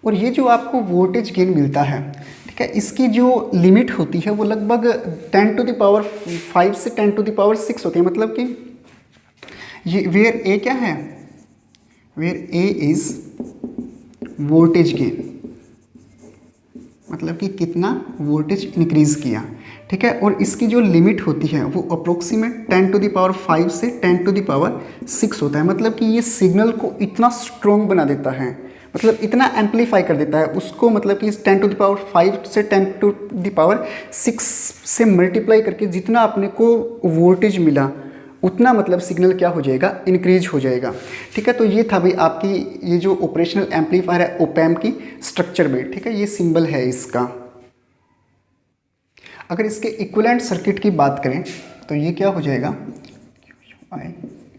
S1: और ये जो आपको वोल्टेज गेन मिलता है, ठीक है, इसकी जो लिमिट होती है वो लगभग 10⁵ से 10⁶ होती है। मतलब कि ये वेयर ए क्या है, where A is voltage gain, मतलब कि कितना वोल्टेज इंक्रीज किया, ठीक है। और इसकी जो लिमिट होती है वो अप्रोक्सीमेट 10⁵ से 10⁶ होता है। मतलब कि ये सिग्नल को इतना स्ट्रॉन्ग बना देता है, मतलब इतना एम्पलीफाई कर देता है उसको, मतलब कि 10⁵ से 10⁶ से मल्टीप्लाई करके जितना अपने को वोल्टेज मिला उतना मतलब सिग्नल क्या हो जाएगा, इंक्रीज हो जाएगा, ठीक है। तो ये था भाई आपकी ये जो ऑपरेशनल एम्पलीफायर है ओपैम्प की स्ट्रक्चर में, ठीक है, ये सिंबल है इसका। अगर इसके इक्विवेलेंट सर्किट की बात करें तो ये क्या हो जाएगा,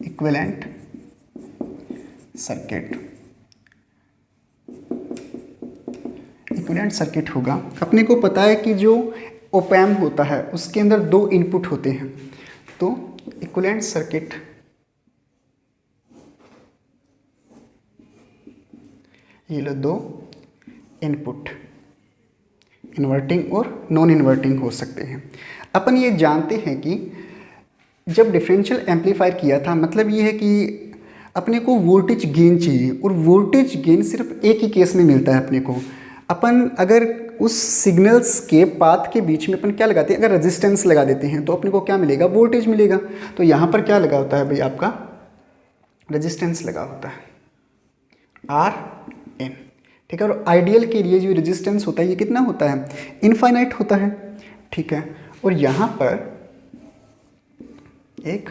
S1: इक्विवेलेंट सर्किट, इक्विवेलेंट सर्किट होगा। अपने को पता है कि जो ओपैम्प होता है उसके अंदर दो इनपुट होते हैं, तो इक्विवेलेंट सर्किट ये लो दो इनपुट, इन्वर्टिंग और नॉन इन्वर्टिंग हो सकते हैं। अपन ये जानते हैं कि जब डिफरेंशियल एम्पलीफायर किया था, मतलब ये है कि अपने को वोल्टेज गेन चाहिए, और वोल्टेज गेन सिर्फ एक ही केस में मिलता है अपने को। अपन अगर उस सिग्नल्स के पाथ के बीच में अपन क्या लगाते हैं, अगर रेजिस्टेंस लगा देते हैं तो अपने को क्या मिलेगा, वोल्टेज मिलेगा। तो यहाँ पर क्या लगा होता है भाई, आपका रेजिस्टेंस लगा होता है RN, ठीक है। और आइडियल के लिए जो रेजिस्टेंस होता है ये कितना होता है, इनफाइनाइट होता है, ठीक है। और यहाँ पर एक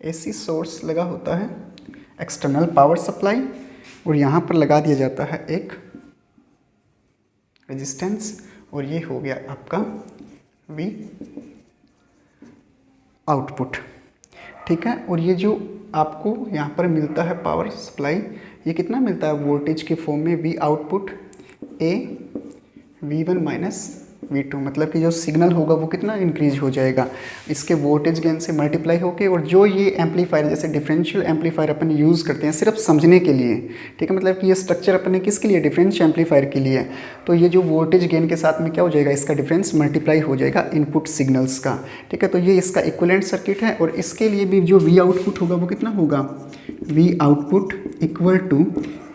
S1: AC सोर्स लगा होता है, एक्सटर्नल पावर सप्लाई, और यहाँ पर लगा दिया जाता है एक रेजिस्टेंस, और ये हो गया आपका V आउटपुट, ठीक है। और ये जो आपको यहाँ पर मिलता है पावर सप्लाई, ये कितना मिलता है वोल्टेज के फॉर्म में, V output A V1 minus V2, मतलब कि जो सिग्नल होगा वो कितना इंक्रीज हो जाएगा इसके वोल्टेज गेन से मल्टीप्लाई होके। और जो ये एम्पलीफायर जैसे डिफरेंशियल एम्पलीफायर अपन यूज़ करते हैं सिर्फ समझने के लिए, ठीक है, मतलब कि ये स्ट्रक्चर अपन ने किसके लिए, डिफरेंशियल एम्पलीफायर के लिए। तो ये जो वोल्टेज गेन के साथ में क्या हो जाएगा, इसका डिफरेंस मल्टीप्लाई हो जाएगा इनपुट सिग्नल्स का, ठीक है। तो ये इसका इक्विवेलेंट सर्किट है, और इसके लिए भी जो V आउटपुट होगा वो कितना होगा, V output equal to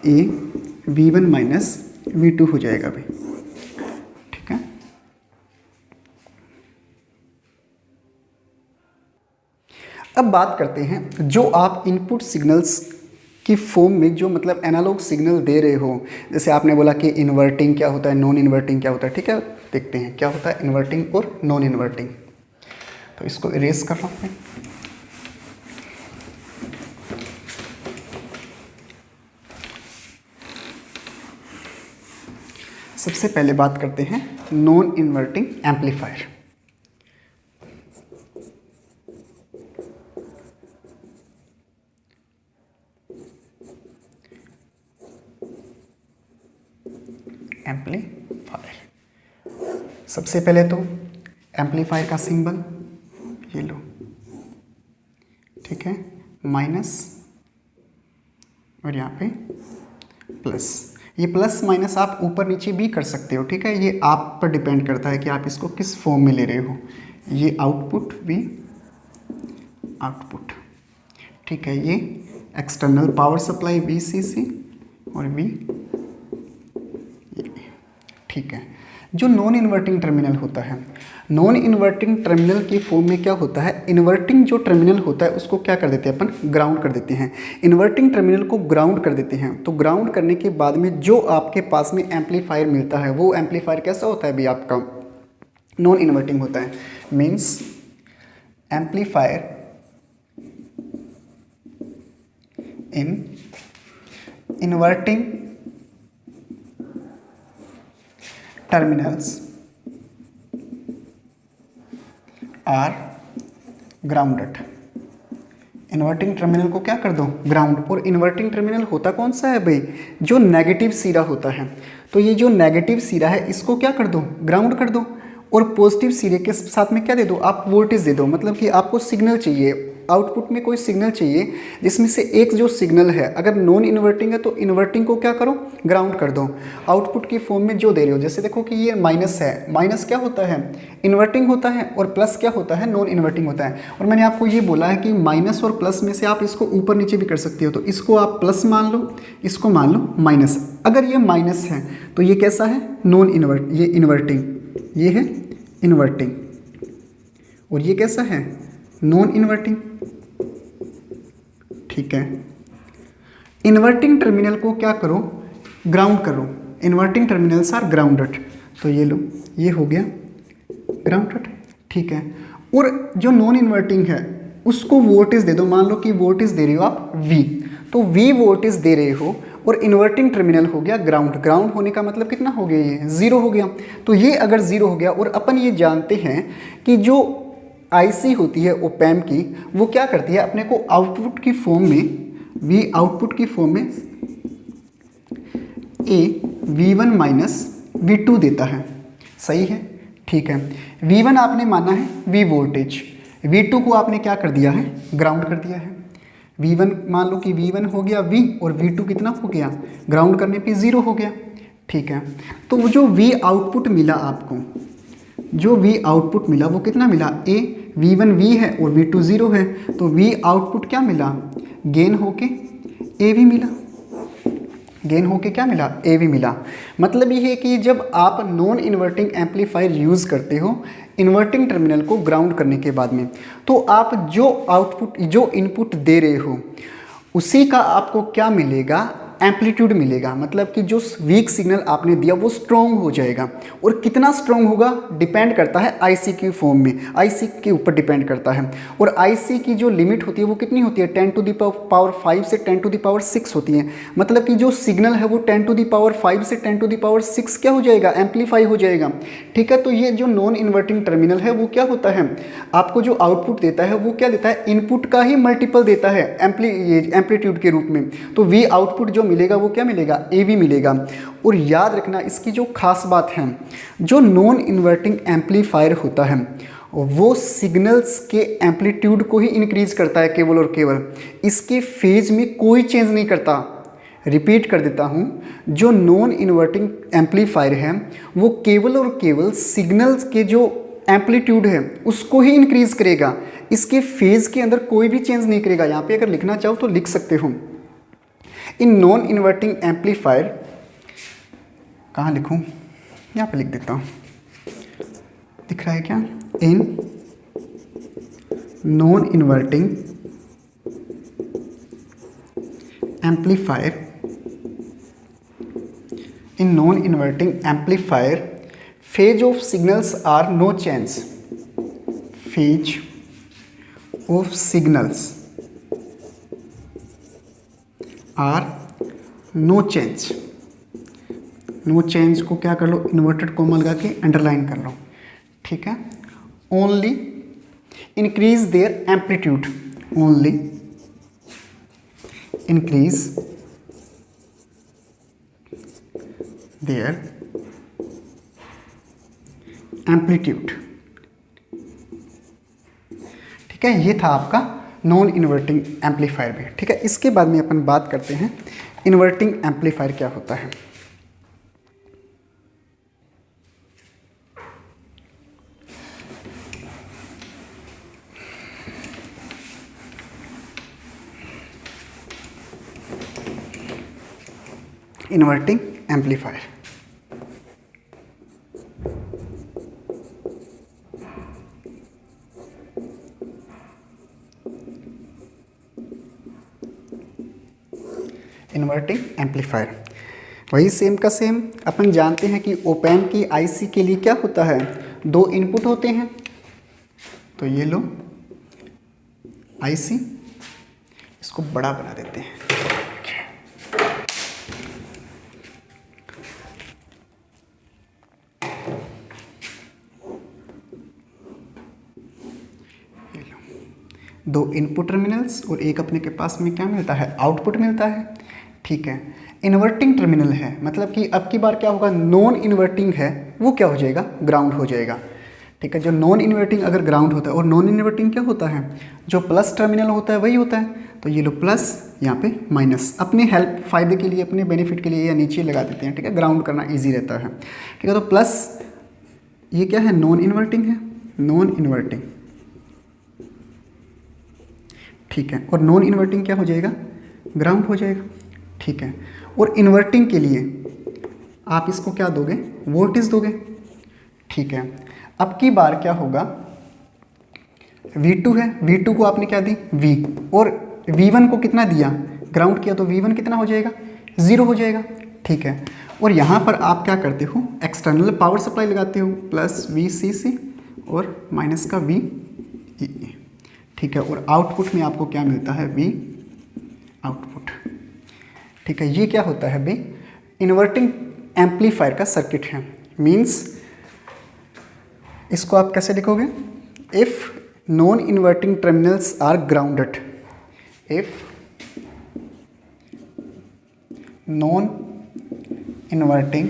S1: A V1 minus V2 हो जाएगा भाई, ठीक है। अब बात करते हैं जो आप इनपुट सिग्नल्स की फॉर्म में जो मतलब एनालॉग सिग्नल दे रहे हो, जैसे आपने बोला कि इन्वर्टिंग क्या होता है, नॉन इन्वर्टिंग क्या होता है, ठीक है। देखते हैं क्या होता है इन्वर्टिंग और नॉन इन्वर्टिंग। तो इसको इरेज कर रहा हूँ मैं। सबसे पहले बात करते हैं नॉन इन्वर्टिंग एम्पलीफायर। एम्पलीफायर, सबसे पहले तो एम्पलीफायर का सिंबल ये लो, ठीक है, माइनस और यहाँ पे प्लस। ये प्लस माइनस आप ऊपर नीचे भी कर सकते हो, ठीक है, ये आप पर डिपेंड करता है कि आप इसको किस फॉर्म में ले रहे हो। ये आउटपुट भी आउटपुट, ठीक है, ये एक्सटर्नल पावर सप्लाई VCC और V, ठीक है। जो नॉन इन्वर्टिंग टर्मिनल होता है, नॉन इन्वर्टिंग टर्मिनल की फॉर्म में क्या होता है, इन्वर्टिंग जो टर्मिनल होता है उसको क्या कर देते हैं अपन, ग्राउंड कर देते हैं। इन्वर्टिंग टर्मिनल को ग्राउंड कर देते हैं। तो ग्राउंड करने के बाद में जो आपके पास में एम्पलीफायर मिलता है वो एम्पलीफायर कैसा होता है भाई, आपका नॉन इन्वर्टिंग होता है। Means amplifier in inverting terminals are grounded. Inverting terminal को क्या कर दो, ग्राउंड। और इन्वर्टिंग टर्मिनल होता कौन सा है भाई, जो नेगेटिव सिरा होता है। तो ये जो नेगेटिव सिरा है इसको क्या कर दो, ग्राउंड कर दो। और पॉजिटिव सिरे के साथ में क्या दे दो, आप वोल्टेज दे दो। मतलब कि आपको सिग्नल चाहिए, आउटपुट में कोई सिग्नल चाहिए जिसमें से एक जो सिग्नल है अगर नॉन इन्वर्टिंग है तो इन्वर्टिंग को क्या करो, ग्राउंड कर दो। आउटपुट की फॉर्म में जो दे रहे हो, जैसे देखो कि ये माइनस है, माइनस क्या होता है, इन्वर्टिंग होता है, और प्लस क्या होता है, नॉन इन्वर्टिंग होता है। और मैंने आपको ये बोला है कि माइनस और प्लस में से आप इसको ऊपर नीचे भी कर सकते हो। तो इसको आप प्लस मान लो, इसको मान लो माइनस। अगर ये माइनस है तो ये कैसा है, नॉन इन्वर्ट, ये इन्वर्टिंग, ये है इन्वर्टिंग, और ये कैसा है, नॉन इन्वर्टिंग, ठीक है। इन्वर्टिंग टर्मिनल को क्या करो, ग्राउंड करो। Inverting terminals are grounded. तो ये लो, ये हो गया ग्राउंडेड, ठीक है। और जो नॉन इन्वर्टिंग है उसको वोल्टेज दे दो। मान लो कि वोल्टेज दे रहे हो आप V, तो V वोल्टेज दे रहे हो और इन्वर्टिंग टर्मिनल हो गया ग्राउंड। ग्राउंड होने का मतलब कितना हो गया, ये 0 हो गया। तो ये अगर 0 हो गया, और अपन ये जानते हैं कि जो IC होती है ओप एम्प की, वो क्या करती है, अपने को आउटपुट की फॉर्म में, V आउटपुट की फॉर्म में A V1 माइनस V2 देता है। सही है, ठीक है। V1 आपने माना है V वोल्टेज, V2 को आपने क्या कर दिया है, ग्राउंड कर दिया है। V1 मान लो कि V1 हो गया V, और V2 कितना हो गया, ग्राउंड करने पे 0 हो गया, ठीक है। तो वो जो V आउटपुट मिला आपको, जो V आउटपुट मिला वो कितना मिला, A V1 V है और V2 0 है। तो V आउटपुट क्या मिला, गेन होके AV मिला, गेन होके क्या मिला, AV मिला। मतलब ये है कि जब आप नॉन इन्वर्टिंग एम्पलीफायर यूज़ करते हो इन्वर्टिंग टर्मिनल को ग्राउंड करने के बाद में, तो आप जो आउटपुट, जो इनपुट दे रहे हो उसी का आपको क्या मिलेगा, एम्पलीट्यूड मिलेगा। मतलब कि जो वीक सिग्नल आपने दिया वो स्ट्रॉन्ग हो जाएगा। और कितना स्ट्रॉन्ग होगा, डिपेंड करता है IC की फॉर्म में, IC के ऊपर डिपेंड करता है। और IC की जो लिमिट होती है वो कितनी होती है, 10 टू द पावर 5 से 10 टू द पावर 6 होती है। मतलब कि जो सिग्नल है वो 10 टू द पावर 5 से 10 टू द पावर 6 क्या हो जाएगा, एम्पलीफाई हो जाएगा, ठीक है। तो ये जो नॉन इन्वर्टिंग टर्मिनल है वो क्या होता है, आपको जो आउटपुट देता है वो क्या देता है, इनपुट का ही मल्टीपल देता है एम्पलीट्यूड के रूप में। तो V आउटपुट जो मिलेगा वो क्या मिलेगा, AV मिलेगा। और याद रखना इसकी जो खास बात है, जो नॉन इन्वर्टिंग एम्पलीफायर होता है वो सिग्नल्स के एम्पलीट्यूड को ही इंक्रीज करता है केवल और केवल, इसके फेज में कोई चेंज नहीं करता। रिपीट कर देता हूँ, जो नॉन इन्वर्टिंग एम्पलीफायर है वो केवल और केवल सिग्नल्स के जो एम्पलीट्यूड है उसको ही इंक्रीज करेगा, इसके फेज के अंदर कोई भी चेंज नहीं करेगा। यहाँ पे अगर लिखना चाहो तो लिख सकते हो, इन नॉन इन्वर्टिंग एम्पलीफायर, कहाँ लिखूँ, यहाँ पे लिख देता हूँ, दिख रहा है क्या, in non inverting amplifier, in non-inverting amplifier phase of signals are no change, phase of signals are no change, no change को क्या कर लो, इन्वर्टेड कॉमा लगा के अंडरलाइन कर लो, ठीक है। Only increase their amplitude, only increase their amplitude, ठीक है। ये था आपका नॉन इन्वर्टिंग एम्पलीफायर भी, ठीक है। इसके बाद में अपन बात करते हैं इन्वर्टिंग एम्पलीफायर क्या होता है। इन्वर्टिंग एम्पलीफायर, इन्वर्टिंग एम्पलीफायर वही सेम का सेम। अपन जानते हैं कि ओप एम्प की आईसी के लिए क्या होता है, दो इनपुट होते हैं। तो ये लो आईसी, इसको बड़ा बना देते हैं। दो इनपुट टर्मिनल्स और एक अपने के पास में क्या मिलता है, आउटपुट मिलता है, ठीक है। इन्वर्टिंग टर्मिनल है, मतलब कि अब की बार क्या होगा, नॉन इन्वर्टिंग है वो क्या हो जाएगा, ग्राउंड हो जाएगा, ठीक है। जो नॉन इन्वर्टिंग अगर ग्राउंड होता है, और नॉन इन्वर्टिंग क्या होता है, जो प्लस टर्मिनल होता है वही होता है। तो ये लो प्लस, यहाँ पे माइनस, अपने हेल्प फायदे के लिए, अपने बेनिफिट के लिए या नीचे लगा देते हैं, ठीक है, ग्राउंड करना ईजी रहता है, ठीक है। तो प्लस ये क्या है, नॉन इन्वर्टिंग है, नॉन इन्वर्टिंग, ठीक है। और नॉन इन्वर्टिंग क्या हो जाएगा, ग्राउंड हो जाएगा, ठीक है। और इन्वर्टिंग के लिए आप इसको क्या दोगे, वोल्टेज दोगे, ठीक है। अब की बार क्या होगा, V2 है, V2 को आपने क्या दी V, और V1 को कितना दिया, ग्राउंड किया, तो V1 कितना हो जाएगा, 0 हो जाएगा, ठीक है। और यहाँ पर आप क्या करते हो, एक्सटर्नल पावर सप्लाई लगाते हो, प्लस VCC और माइनस का VEE, ठीक है। और आउटपुट में आपको क्या मिलता है, V आउटपुट, ठीक है। ये क्या होता है भाई, इन्वर्टिंग एम्पलीफायर का सर्किट है। मींस इसको आप कैसे लिखोगे, if non inverting terminals are grounded, if non inverting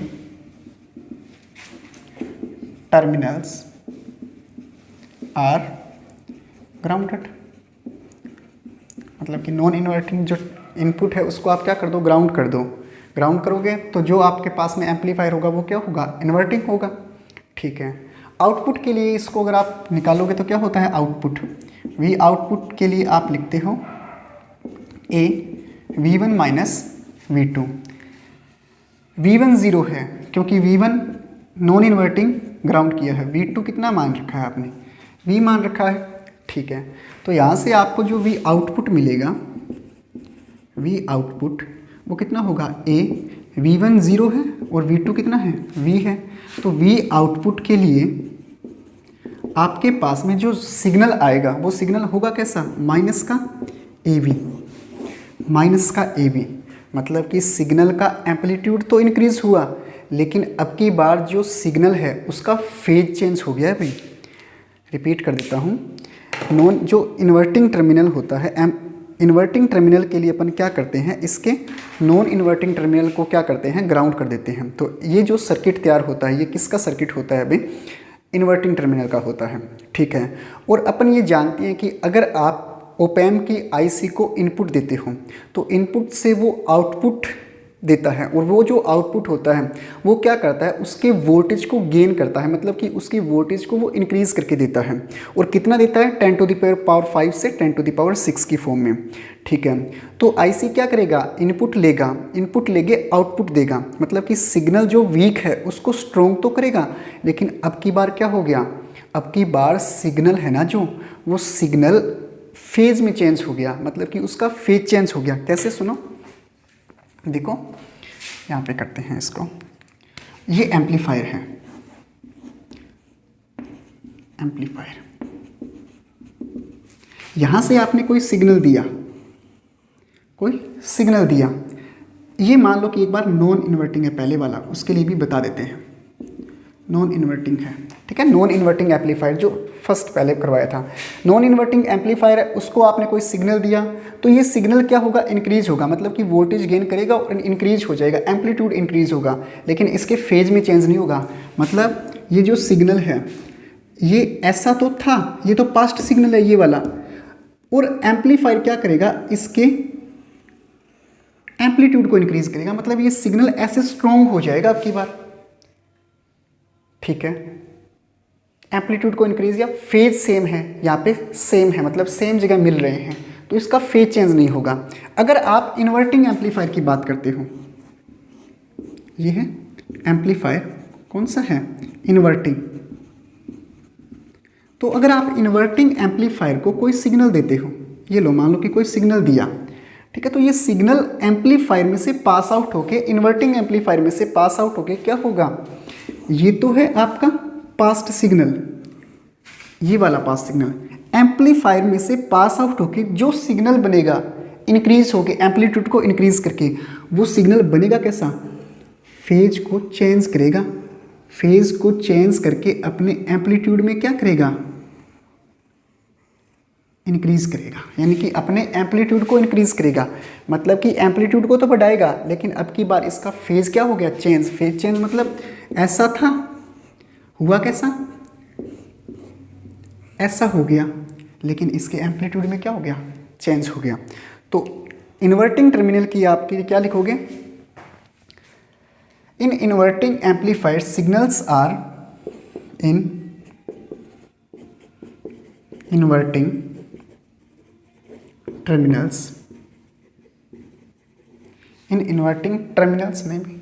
S1: terminals are grounded, मतलब कि नॉन इन्वर्टिंग जो इनपुट है उसको आप क्या कर दो, ग्राउंड कर दो। ग्राउंड करोगे तो जो आपके पास में एम्पलीफायर होगा वो क्या होगा, इन्वर्टिंग होगा, ठीक है। आउटपुट के लिए इसको अगर आप निकालोगे तो क्या होता है, आउटपुट V आउटपुट के लिए आप लिखते हो A V1 minus V2। V1 0 है क्योंकि V1 नॉन इन्वर्टिंग ग्राउंड किया है, V2 कितना मान रखा है आपने, V मान रखा है, ठीक है। तो यहाँ से आपको जो V आउटपुट मिलेगा, V आउटपुट वो कितना होगा, A V1 0 है और V2 कितना है, V है। तो V आउटपुट के लिए आपके पास में जो सिग्नल आएगा वो सिग्नल होगा कैसा, माइनस का AV, माइनस का AV, मतलब कि सिग्नल का एम्पलीट्यूड तो इंक्रीज हुआ, लेकिन अब की बार जो सिग्नल है उसका फेज चेंज हो गया है भाई। रिपीट कर देता हूँ, नॉन जो इन्वर्टिंग टर्मिनल होता है, इन्वर्टिंग टर्मिनल के लिए अपन क्या करते हैं, इसके नॉन इन्वर्टिंग टर्मिनल को क्या करते हैं, ग्राउंड कर देते हैं। तो ये जो सर्किट तैयार होता है ये किसका सर्किट होता है भाई, इन्वर्टिंग टर्मिनल का होता है, ठीक है। और अपन ये जानते हैं कि अगर आप ओप एम्प की आईसी को इनपुट देते हो तो इनपुट से वो आउटपुट देता है, और वो जो आउटपुट होता है वो क्या करता है, उसके वोल्टेज को गेन करता है, मतलब कि उसकी वोल्टेज को वो इंक्रीज़ करके देता है। और कितना देता है, 10 टू द पावर 5 से 10 टू द पावर 6 की फॉर्म में, ठीक है। तो आईसी क्या करेगा, इनपुट लेगा, इनपुट लेके आउटपुट देगा, मतलब कि सिग्नल जो वीक है उसको स्ट्रॉन्ग तो करेगा, लेकिन अब की बार क्या हो गया, अब की बार सिग्नल है ना जो, वो सिग्नल फेज में चेंज हो गया, मतलब कि उसका फेज चेंज हो गया। कैसे सुनो, देखो यहाँ पे करते हैं इसको, ये एम्पलीफायर है, एम्पलीफायर, यहाँ से आपने कोई सिग्नल दिया, कोई सिग्नल दिया, ये मान लो कि एक बार नॉन इन्वर्टिंग है पहले वाला, उसके लिए भी बता देते हैं, नॉन इन्वर्टिंग है, ठीक है। नॉन इन्वर्टिंग एम्पलीफायर जो फर्स्ट पहले करवाया था, नॉन इन्वर्टिंग एम्पलीफायर है, उसको आपने कोई सिग्नल दिया, तो ये सिग्नल क्या होगा, इंक्रीज होगा, मतलब कि वोल्टेज गेन करेगा और इंक्रीज हो जाएगा, एम्पलीट्यूड इंक्रीज होगा, लेकिन इसके फेज में चेंज नहीं होगा। मतलब ये जो सिग्नल है ये ऐसा तो था, ये तो पास्ट सिग्नल है ये वाला, और एम्पलीफायर क्या करेगा, इसके एम्पलीट्यूड को इंक्रीज करेगा, मतलब ये सिग्नल ऐसे स्ट्रॉन्ग हो जाएगा अब की बार, ठीक है। एम्पलीट्यूड को इंक्रीज, या फेज सेम है, यहाँ पे सेम है, मतलब सेम जगह मिल रहे हैं, तो इसका फेज चेंज नहीं होगा। अगर आप इन्वर्टिंग एम्पलीफायर की बात करते हो, ये है एम्पलीफायर, कौन सा है, इन्वर्टिंग, तो अगर आप इन्वर्टिंग एम्पलीफायर को कोई सिग्नल देते हो, ये लो मान लो कि कोई सिग्नल दिया, ठीक है, तो ये सिग्नल एम्पलीफायर में से पास आउट होके, इन्वर्टिंग एम्पलीफायर में से पास आउट होके क्या होगा, ये तो है आपका पास्ट सिग्नल, ये वाला पास्ट सिग्नल, एम्पलीफायर में से पास आउट होके जो सिग्नल बनेगा इंक्रीज होके, एम्पलीट्यूड को इंक्रीज करके, वो सिग्नल बनेगा कैसा, फेज को चेंज करेगा, फेज को चेंज करके अपने एम्पलीट्यूड में क्या करेगा, इंक्रीज करेगा, यानी कि अपने एम्पलीट्यूड को इंक्रीज करेगा, मतलब कि एम्पलीट्यूड को तो बढ़ाएगा, लेकिन अब की बार इसका फेज क्या हो गया, चेंज। फेज चेंज मतलब ऐसा था, हुआ कैसा, ऐसा हो गया, लेकिन इसके एम्पलीट्यूड में क्या हो गया, चेंज हो गया। तो इन्वर्टिंग टर्मिनल की आपके क्या लिखोगे, in inverting amplifier signals are in inverting terminals, in inverting terminals में भी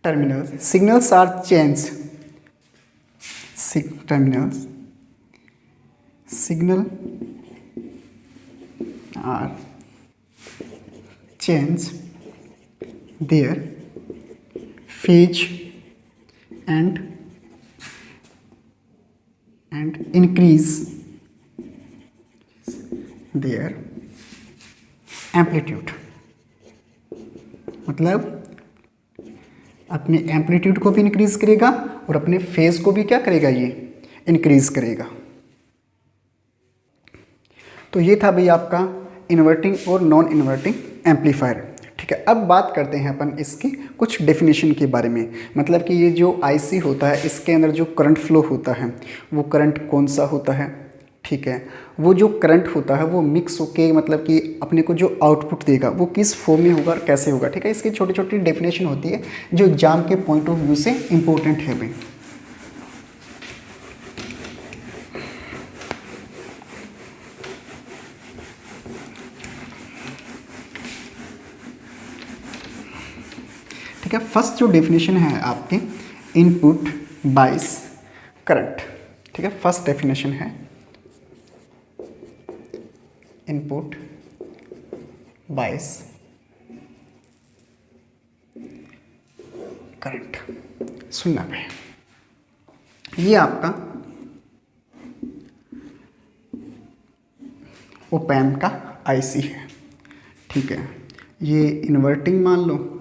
S1: terminals signals are change, terminals signal are change their phase and increase their amplitude, मतलब अपने एम्पलीट्यूड को भी इंक्रीज करेगा और अपने फेज को भी क्या करेगा, ये इंक्रीज करेगा। तो ये था भाई आपका इन्वर्टिंग और नॉन इन्वर्टिंग एम्पलीफायर, ठीक है। अब बात करते हैं अपन इसकी कुछ डेफिनेशन के बारे में, मतलब कि ये जो आईसी होता है इसके अंदर जो करंट फ्लो होता है वो करंट कौन सा होता है, ठीक है। वो जो करंट होता है वो मिक्स होके, मतलब कि अपने को जो आउटपुट देगा वो किस फॉर्म में होगा और कैसे होगा, ठीक है। इसकी छोटी छोटी डेफिनेशन होती है जो एग्जाम के पॉइंट ऑफ व्यू से इम्पोर्टेंट है भाई। ठीक है, फर्स्ट जो डेफिनेशन है आपके इनपुट बाइस करंट, ठीक है। फर्स्ट डेफिनेशन है इनपुट बाइस करंट। सुनना भाई, ये आपका ओप एम्प का आईसी है, ठीक है। ये इन्वर्टिंग मान लो,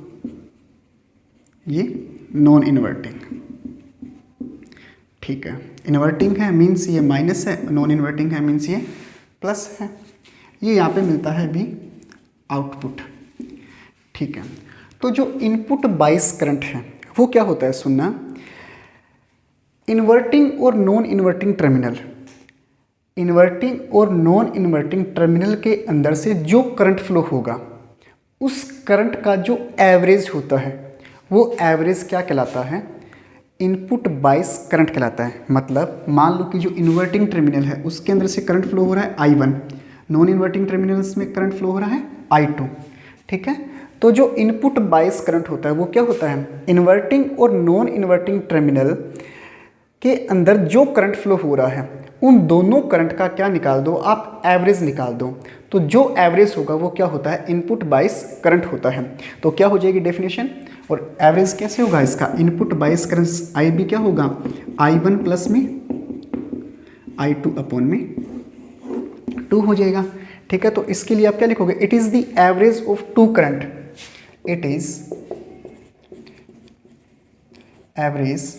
S1: ये नॉन इन्वर्टिंग, ठीक है। इन्वर्टिंग है मीन्स ये माइनस है, नॉन इन्वर्टिंग है मीन्स ये प्लस है। ये यहाँ पे मिलता है भी आउटपुट, ठीक है। तो जो इनपुट बाइस करंट है वो क्या होता है, सुनना, इन्वर्टिंग और नॉन इन्वर्टिंग टर्मिनल, इन्वर्टिंग और नॉन इन्वर्टिंग टर्मिनल के अंदर से जो करंट फ्लो होगा उस करंट का जो एवरेज होता है वो एवरेज क्या कहलाता है, इनपुट बाइस करंट कहलाता है। मतलब मान लो कि जो इन्वर्टिंग टर्मिनल है उसके अंदर से करंट फ्लो हो रहा है I1, नॉन इन्वर्टिंग टर्मिनल्स में करंट फ्लो हो रहा है I2, ठीक है। तो जो इनपुट बाइस करंट होता है वो क्या होता है, इन्वर्टिंग और नॉन इन्वर्टिंग टर्मिनल के अंदर जो करंट फ्लो हो रहा है उन दोनों करंट का क्या निकाल दो, आप एवरेज निकाल दो। तो जो एवरेज होगा वो क्या होता है, इनपुट बाइस करंट होता है। तो क्या हो जाएगी डेफिनेशन, और एवरेज कैसे होगा इसका, इनपुट बाइस करंट आई बी क्या होगा, I1 प्लस में I2 अपॉन में 2 हो जाएगा। ठीक है, तो इसके लिए आप क्या लिखोगे, it is the average of two current, it is average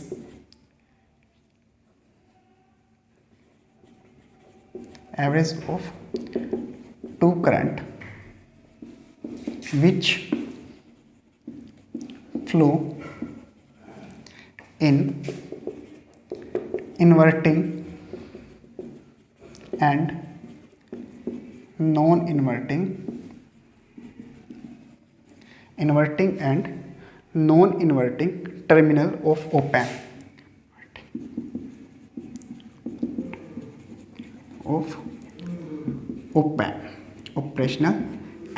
S1: of two current which flow in inverting and non-inverting and non-inverting terminal of op-amp operational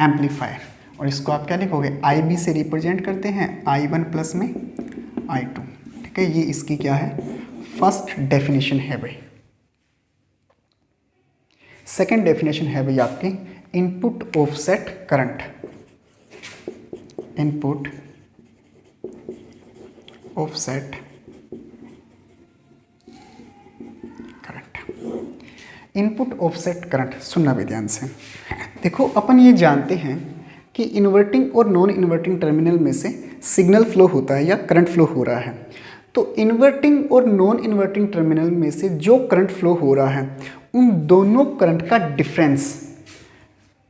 S1: amplifier. और इसको आप क्या लिखोगे, IB से रिप्रेजेंट करते हैं, I1 प्लस में I2। ठीक है, ये इसकी क्या है, फर्स्ट डेफिनेशन है भाई। सेकेंड डेफिनेशन है भाई आपकी input offset current. Input offset input offset current, सुनना भी ध्यान से। देखो, अपन ये जानते हैं कि इन्वर्टिंग और नॉन इन्वर्टिंग टर्मिनल में से सिग्नल फ्लो होता है या करंट फ्लो हो रहा है। तो इन्वर्टिंग और नॉन इन्वर्टिंग टर्मिनल में से जो करंट फ्लो हो रहा है उन दोनों करंट का डिफरेंस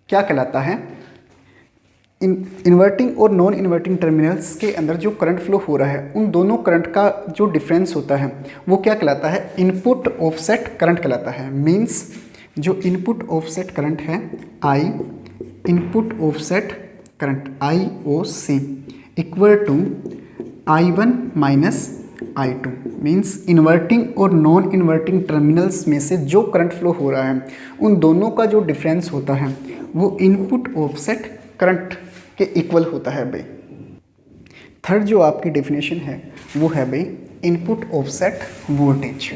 S1: क्या कहलाता है, इन्वर्टिंग और नॉन इन्वर्टिंग टर्मिनल्स के अंदर जो करंट फ्लो हो रहा है उन दोनों करंट का जो डिफरेंस होता है वो क्या कहलाता है, इनपुट ऑफसेट करंट कहलाता है। मींस जो इनपुट ऑफसेट करंट है I, input offset current IOC equal to I1 minus I2। Means inverting और नॉन इन्वर्टिंग टर्मिनल्स में से जो करंट फ्लो हो रहा है उन दोनों का जो डिफरेंस होता है वो इनपुट ऑफसेट करंट के इक्वल होता है भाई। थर्ड जो आपकी डेफिनेशन है वो है भाई input offset voltage.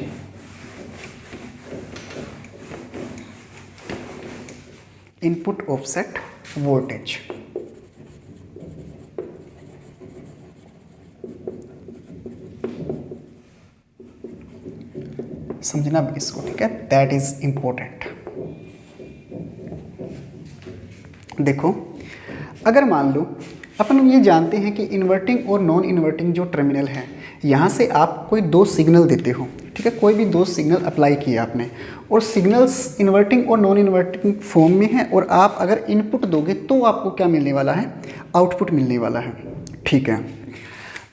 S1: Input offset voltage समझना भी इसको, ठीक है, दैट इज इंपॉर्टेंट। देखो, अगर मान लो अपन ये जानते हैं कि इन्वर्टिंग और नॉन इन्वर्टिंग जो टर्मिनल है यहाँ से आप कोई दो सिग्नल देते हो, ठीक है, कोई भी दो सिग्नल अप्लाई किया आपने और सिग्नल्स इन्वर्टिंग और नॉन इन्वर्टिंग फॉर्म में है और आप अगर इनपुट दोगे तो आपको क्या मिलने वाला है, आउटपुट मिलने वाला है। ठीक है,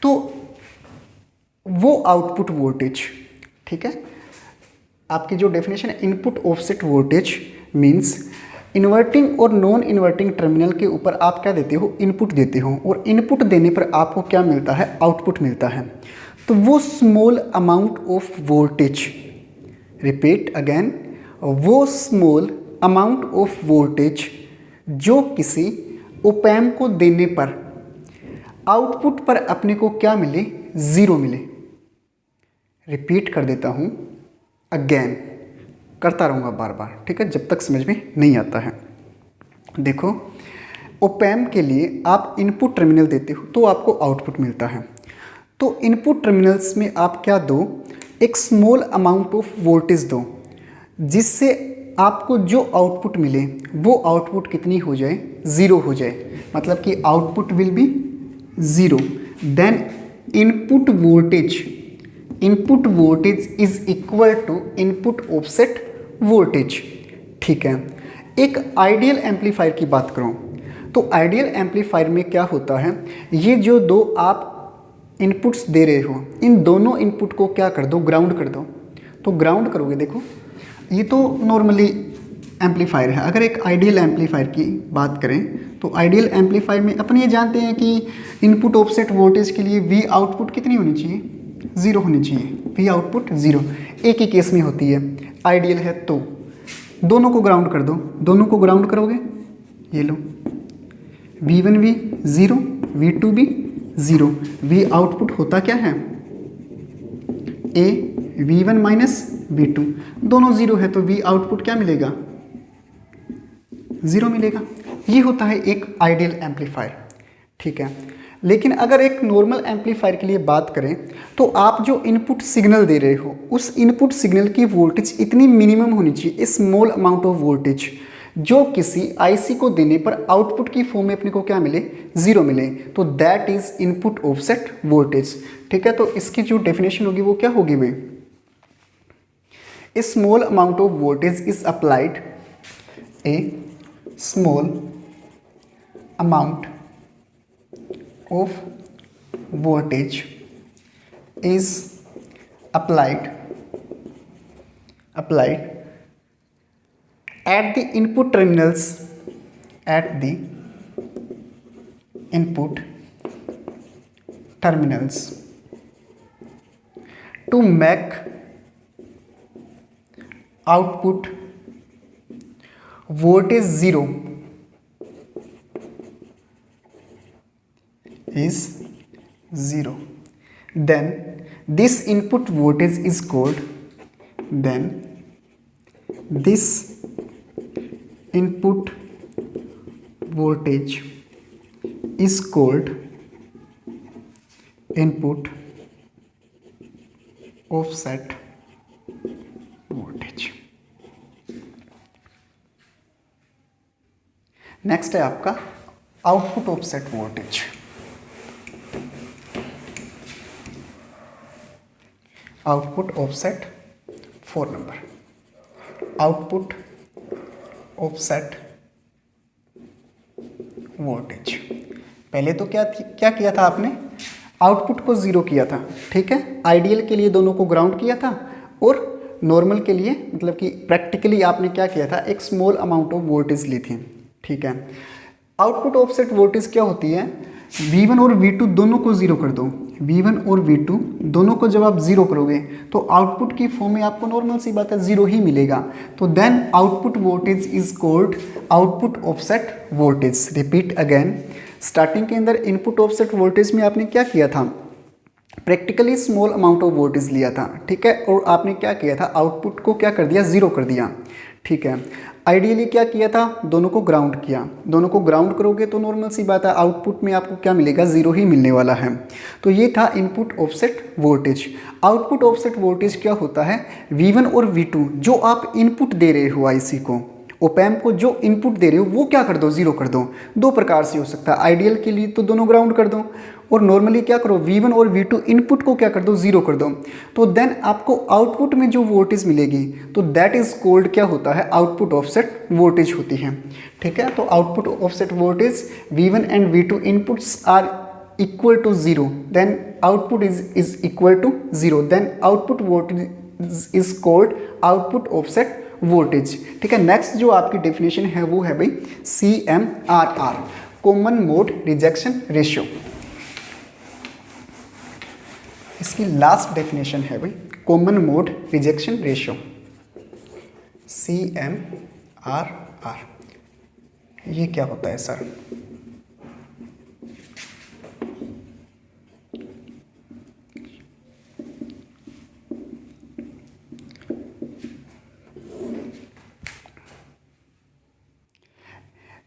S1: तो वो आउटपुट वोल्टेज, ठीक है, आपकी जो डेफिनेशन है input offset voltage means inverting और नॉन इन्वर्टिंग टर्मिनल के ऊपर आप क्या देते हो, इनपुट देते हो और इनपुट देने पर आपको क्या मिलता है, आउटपुट मिलता है। तो वो small amount of voltage, repeat again, वो स्मॉल अमाउंट ऑफ वोल्टेज जो किसी ओपैम्प को देने पर आउटपुट पर अपने को क्या मिले, ज़ीरो मिले। रिपीट कर देता हूँ अगेन, करता रहूँगा बार बार, ठीक है, जब तक समझ में नहीं आता है। देखो, ओपैम्प के लिए आप इनपुट टर्मिनल देते हो तो आपको आउटपुट मिलता है। तो इनपुट टर्मिनल्स में आप क्या दो, एक स्मॉल अमाउंट ऑफ वोल्टेज दो जिससे आपको जो आउटपुट मिले वो आउटपुट कितनी हो जाए, ज़ीरो हो जाए, मतलब कि output will be zero. Then input voltage is equal to input offset voltage. ठीक है, एक आइडियल एम्पलीफायर की बात करूं तो आइडियल एम्पलीफायर में क्या होता है, ये जो दो आप इनपुट्स दे रहे हो इन दोनों इनपुट को क्या कर दो, ग्राउंड कर दो। तो ग्राउंड करोगे, देखो ये तो नॉर्मली एम्पलीफायर है। अगर एक आइडियल एम्पलीफायर की बात करें तो आइडियल एम्पलीफायर में अपन ये जानते हैं कि इनपुट ऑफसेट वोल्टेज के लिए वी आउटपुट कितनी होनी चाहिए, ज़ीरो होनी चाहिए, वी आउटपुट ज़ीरो। एक ही केस में होती है, आइडियल है तो दोनों को ग्राउंड कर दो, दोनों को ग्राउंड करोगे, ये लो V1 भी ज़ीरो, V2 भी ज़ीरो, वी आउटपुट होता क्या है, A V1 माइनस V2, दोनों ज़ीरो है तो V आउटपुट क्या मिलेगा, ज़ीरो मिलेगा। ये होता है एक आइडियल एम्पलीफायर, ठीक है। लेकिन अगर एक नॉर्मल एम्पलीफायर के लिए बात करें तो आप जो इनपुट सिग्नल दे रहे हो उस इनपुट सिग्नल की वोल्टेज इतनी मिनिमम होनी चाहिए, स्मॉल अमाउंट ऑफ वोल्टेज, जो किसी आईसी को देने पर आउटपुट की फॉर्म में अपने को क्या मिले, ज़ीरो मिले, तो that is input offset voltage, ठीक है। तो इसकी जो डेफिनेशन होगी वो क्या होगी भाई, a small amount of voltage is applied, a small amount of voltage is applied at the input terminals to make output voltage zero is zero, then this input voltage is called, input offset voltage। Next है आपका output offset voltage. Output offset 4 number, output offset voltage. पहले तो क्या किया था आपने, output को zero किया था, ठीक है। आइडियल के लिए दोनों को ग्राउंड किया था और नॉर्मल के लिए मतलब कि प्रैक्टिकली आपने क्या किया था, एक स्मॉल अमाउंट ऑफ वोल्टेज ली थी, ठीक है। आउटपुट ऑफसेट वोल्टेज क्या होती है, V1 और V2 दोनों को ज़ीरो कर दो, V1 और V2 दोनों को जब आप ज़ीरो करोगे तो आउटपुट की फॉर्म में आपको नॉर्मल सी बात है ज़ीरो ही मिलेगा, तो then output voltage is called output offset voltage. Repeat again, starting के अंदर इनपुट ऑफसेट वोल्टेज में आपने क्या किया था, practically small amount of voltage लिया था, ठीक है, और आपने क्या किया था, आउटपुट को क्या कर दिया, ज़ीरो कर दिया, ठीक है। आइडियली क्या किया था, दोनों को ग्राउंड किया, दोनों को ग्राउंड करोगे तो नॉर्मल सी बात है आउटपुट में आपको क्या मिलेगा, ज़ीरो ही मिलने वाला है। तो ये था input offset voltage. Output offset voltage क्या होता है, V1 और V2 जो आप इनपुट दे रहे हो आईसी को, ओपैम्प को जो इनपुट दे रहे हो वो क्या कर दो, ज़ीरो कर दो। दो प्रकार से हो सकता है, आइडियल के लिए तो दोनों ग्राउंड कर दो और नॉर्मली क्या करो, V1 और V2 इनपुट को क्या कर दो, ज़ीरो कर दो, तो देन आपको आउटपुट में जो वोल्टेज मिलेगी तो दैट इज कॉल्ड क्या होता है, आउटपुट ऑफसेट वोल्टेज होती है, ठीक है। तो output offset voltage V1 and V2 inputs are equal to zero, then output is equal to zero, then output voltage is called output offset voltage, ठीक है। नेक्स्ट जो आपकी डेफिनेशन है वो है भाई CMRR, common mode rejection ratio. इसकी last definition है भाई common mode rejection ratio, CMRR। ये क्या होता है सर,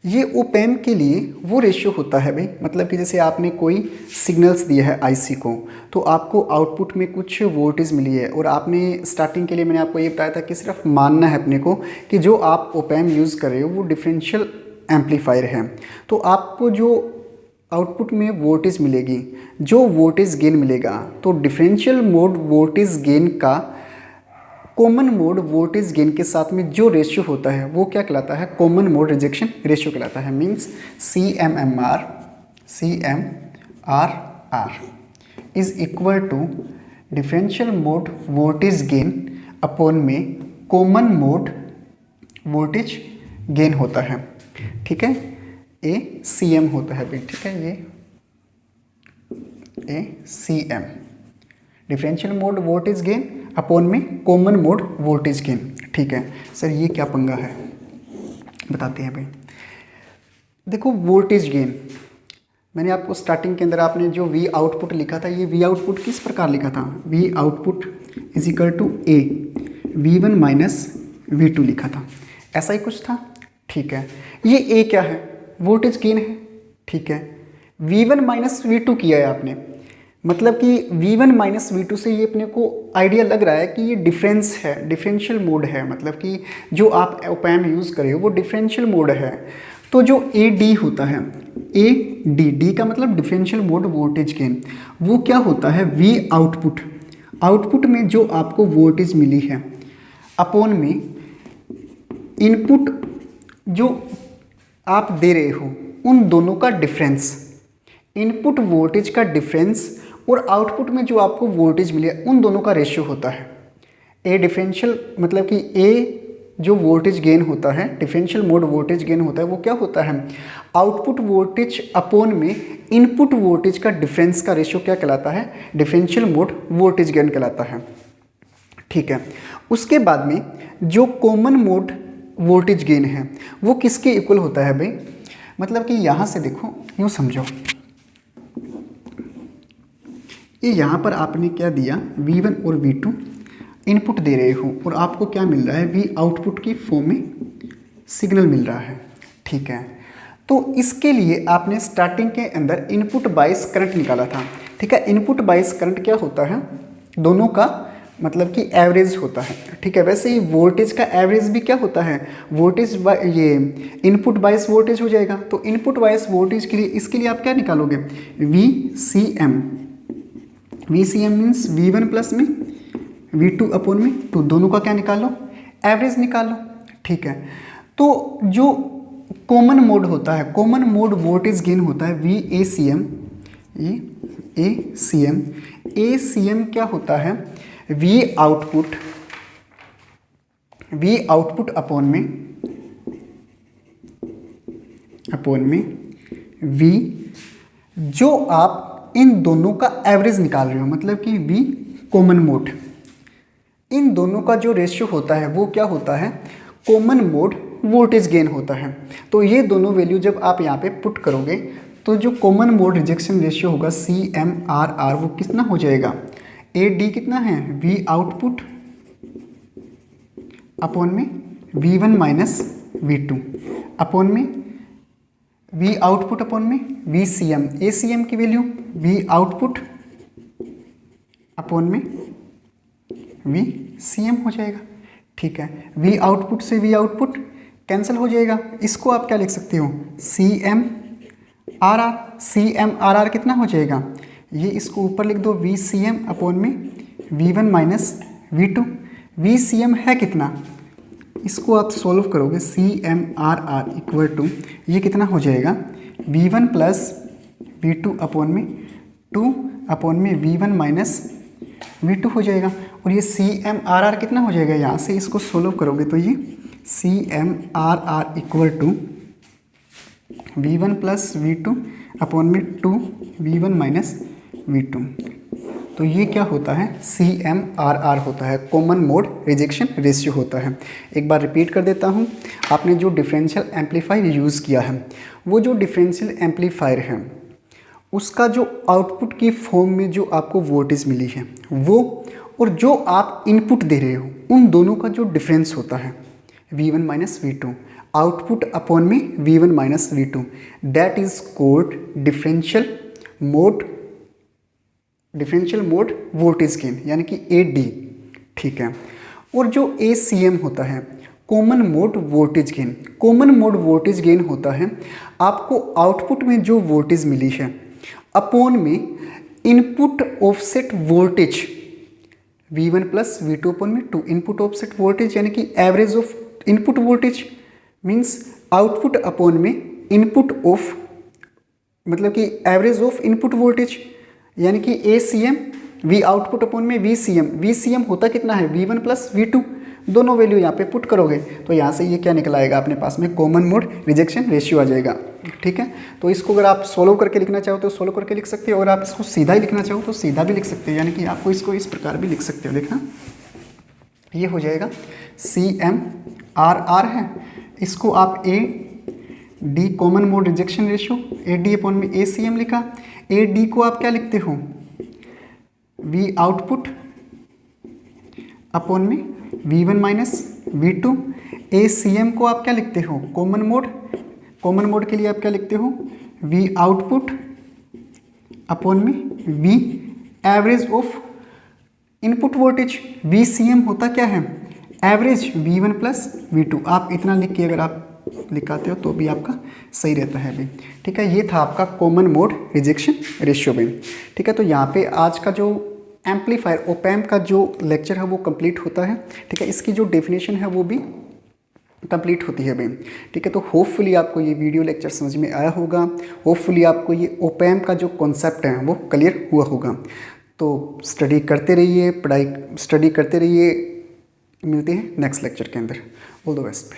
S1: ये ओपैम्प के लिए वो रेशियो होता है भाई, मतलब कि जैसे आपने कोई सिग्नल्स दिया है आईसी को, तो आपको आउटपुट में कुछ वोल्टेज मिली है और आपने स्टार्टिंग के लिए मैंने आपको ये बताया था कि सिर्फ मानना है अपने को कि जो आप ओपैम्प यूज़ कर रहे हो वो डिफरेंशियल एम्पलीफायर है, तो आपको जो आउटपुट में वोल्टेज मिलेगी, जो वोल्टेज गेन मिलेगा, तो डिफरेंशियल मोड वोल्टेज गेन का कॉमन मोड वोल्टेज गेन के साथ में जो रेशियो होता है वो क्या कहलाता है, कॉमन मोड रिजेक्शन रेशियो कहलाता है। Means CMRR is equal to differential mode voltage gain upon में कॉमन मोड वोल्टेज गेन होता है, ठीक है। ACM होता है भाई, ठीक है, ये ACM differential mode voltage gain upon में कॉमन मोड वोल्टेज गेन, ठीक है। सर ये क्या पंगा है, बताते हैं भाई। देखो वोल्टेज गेन मैंने आपको स्टार्टिंग के अंदर आपने जो V आउटपुट लिखा था, ये V आउटपुट किस प्रकार लिखा था, V output is equal to A V1 minus V2 लिखा था, ऐसा ही कुछ था। ठीक है, ये ए क्या है, वोल्टेज गेन है। ठीक है, V1 माइनस V2 किया है आपने, मतलब कि V1 माइनस V2 से ये अपने को आइडिया लग रहा है कि ये डिफरेंस है, डिफरेंशियल मोड है, मतलब कि जो आप ओपैम यूज़ कर रहे हो वो डिफरेंशियल मोड है। तो जो AD होता है, AD का मतलब डिफरेंशियल मोड वोल्टेज गेन, वो क्या होता है, V आउटपुट, आउटपुट में जो आपको वोल्टेज मिली है अपॉन में इनपुट जो आप दे रहे हो उन दोनों का डिफरेंस, इनपुट वोल्टेज का डिफरेंस और आउटपुट में जो आपको वोल्टेज मिले उन दोनों का रेशियो होता है। ए डिफरेंशियल मतलब कि ए जो वोल्टेज गेन होता है, डिफरेंशियल मोड वोल्टेज गेन होता है, वो क्या होता है, आउटपुट वोल्टेज अपॉन में इनपुट वोल्टेज का डिफरेंस का रेशियो क्या कहलाता है, डिफरेंशियल मोड वोल्टेज गेन कहलाता है। ठीक है, उसके बाद में जो कॉमन मोड वोल्टेज गेन है वो किसके इक्वल होता है भाई, मतलब कि यहाँ से देखो, यूँ समझो, ये यहाँ पर आपने क्या दिया, V1 और V2 इनपुट दे रहे हो और आपको क्या मिल रहा है, V आउटपुट की फॉर्म में सिग्नल मिल रहा है। ठीक है, तो इसके लिए आपने स्टार्टिंग के अंदर इनपुट बायस करंट निकाला था। ठीक है, इनपुट बायस करंट क्या होता है, दोनों का मतलब कि एवरेज होता है। ठीक है, वैसे ही वोल्टेज का एवरेज भी क्या होता है, वोल्टेज ये इनपुट बायस वोल्टेज हो जाएगा। तो इनपुट बायस वोल्टेज के लिए इसके लिए आप क्या निकालोगे, VCM, VCM means V1 plus में V2 अपॉन में 2, दोनों का क्या निकालो, एवरेज निकालो। ठीक है, तो जो कॉमन मोड होता है, कॉमन मोड वोल्टेज गेन होता है VACM, ये ACM क्या होता है, V आउटपुट अपॉन में V, जो आप इन दोनों का एवरेज निकाल रहे हो, मतलब कि V कॉमन मोड, इन दोनों का जो रेशियो होता है वो क्या होता है, कॉमन मोड वोल्टेज गेन होता है। तो ये दोनों वैल्यू जब आप यहाँ पे पुट करोगे तो जो कॉमन मोड रिजेक्शन रेशियो होगा CMRR वो कितना हो जाएगा, AD कितना है, V आउटपुट अपॉन में V1 माइनस V2 अपॉन में V आउटपुट अपॉन में VCM, ACM की वैल्यू V आउटपुट अपॉन में VCM हो जाएगा। ठीक है, V आउटपुट से V आउटपुट कैंसिल हो जाएगा, इसको आप क्या लिख सकते हो, CMRR, CMRR कितना हो जाएगा, ये इसको ऊपर लिख दो, VCM अपॉन में V1 माइनस V2, VCM है कितना, इसको आप सॉल्व करोगे, CMRR इक्वल टू ये कितना हो जाएगा, V1 प्लस V2 अपॉन में 2 अपॉन में V1 माइनस V2 हो जाएगा। और ये CMRR कितना हो जाएगा, यहाँ से इसको सोल्व करोगे तो ये CMRR equal to V1 plus V2 upon में 2 V1 माइनस V2। तो ये क्या होता है, CMRR होता है, कॉमन मोड रिजेक्शन रेशियो होता है। एक बार रिपीट कर देता हूँ, आपने जो डिफरेंशियल एम्पलीफायर यूज़ किया है, वो जो डिफरेंशियल एम्पलीफायर है उसका जो आउटपुट की फॉर्म में जो आपको वोल्टेज मिली है वो, और जो आप इनपुट दे रहे हो उन दोनों का जो डिफरेंस होता है V1 minus V2, output upon में V1 minus V2, that is called differential mode voltage gain, यानी कि AD। ठीक है, और जो ACM होता है, common mode voltage gain, common mode voltage gain होता है आपको आउटपुट में जो वोल्टेज मिली है अपॉन में input offset voltage V1 plus V2 upon में 2, इनपुट ऑफसेट वोल्टेज यानी कि average of input voltage means output upon में इनपुट ऑफ, मतलब कि एवरेज ऑफ इनपुट वोल्टेज, यानी कि ACM, V आउटपुट अपॉन में VCM होता कितना है, V1 प्लस V2, दोनों वैल्यू यहाँ पे पुट करोगे तो यहाँ से ये क्या निकल आएगा अपने पास में, कॉमन मोड रिजेक्शन रेशियो आ जाएगा। ठीक है, तो इसको अगर आप सोल्व करके लिखना चाहो तो सोल्व करके लिख सकते हो, और आप इसको सीधा ही लिखना चाहो तो सीधा भी लिख सकते हो, यानी कि आपको इसको इस प्रकार भी लिख सकते हो। देखना, ये हो जाएगा CMRR है, इसको आप AD common mode rejection ratio, AD upon में ACM लिखा, AD को आप क्या लिखते हो, V आउटपुट अपॉन में V1 माइनस V2। ACM को आप क्या लिखते हो, कॉमन मोड। कॉमन मोड के लिए आप क्या लिखते हो, V आउटपुट अपॉन में V average of input voltage. VCM होता क्या है, एवरेज V1 प्लस V2। आप इतना लिख के अगर आप लिखाते हो तो भी आपका सही रहता है अभी। ठीक है, ये था आपका कॉमन मोड रिजेक्शन रेशियो में। ठीक है, तो यहाँ पे आज का जो एम्पलीफायर ओप एम्प का जो लेक्चर है वो कंप्लीट होता है। ठीक है, इसकी जो डेफिनेशन है वो भी कंप्लीट होती है अभी। ठीक है, तो होपफुली आपको ये वीडियो लेक्चर समझ में आया होगा। होपफुली आपको ये ओप एम्प का जो कॉन्सेप्ट है वो क्लियर हुआ होगा। तो स्टडी करते रहिए, स्टडी करते रहिए। मिलते हैं नेक्स्ट लेक्चर के अंदर। All the best.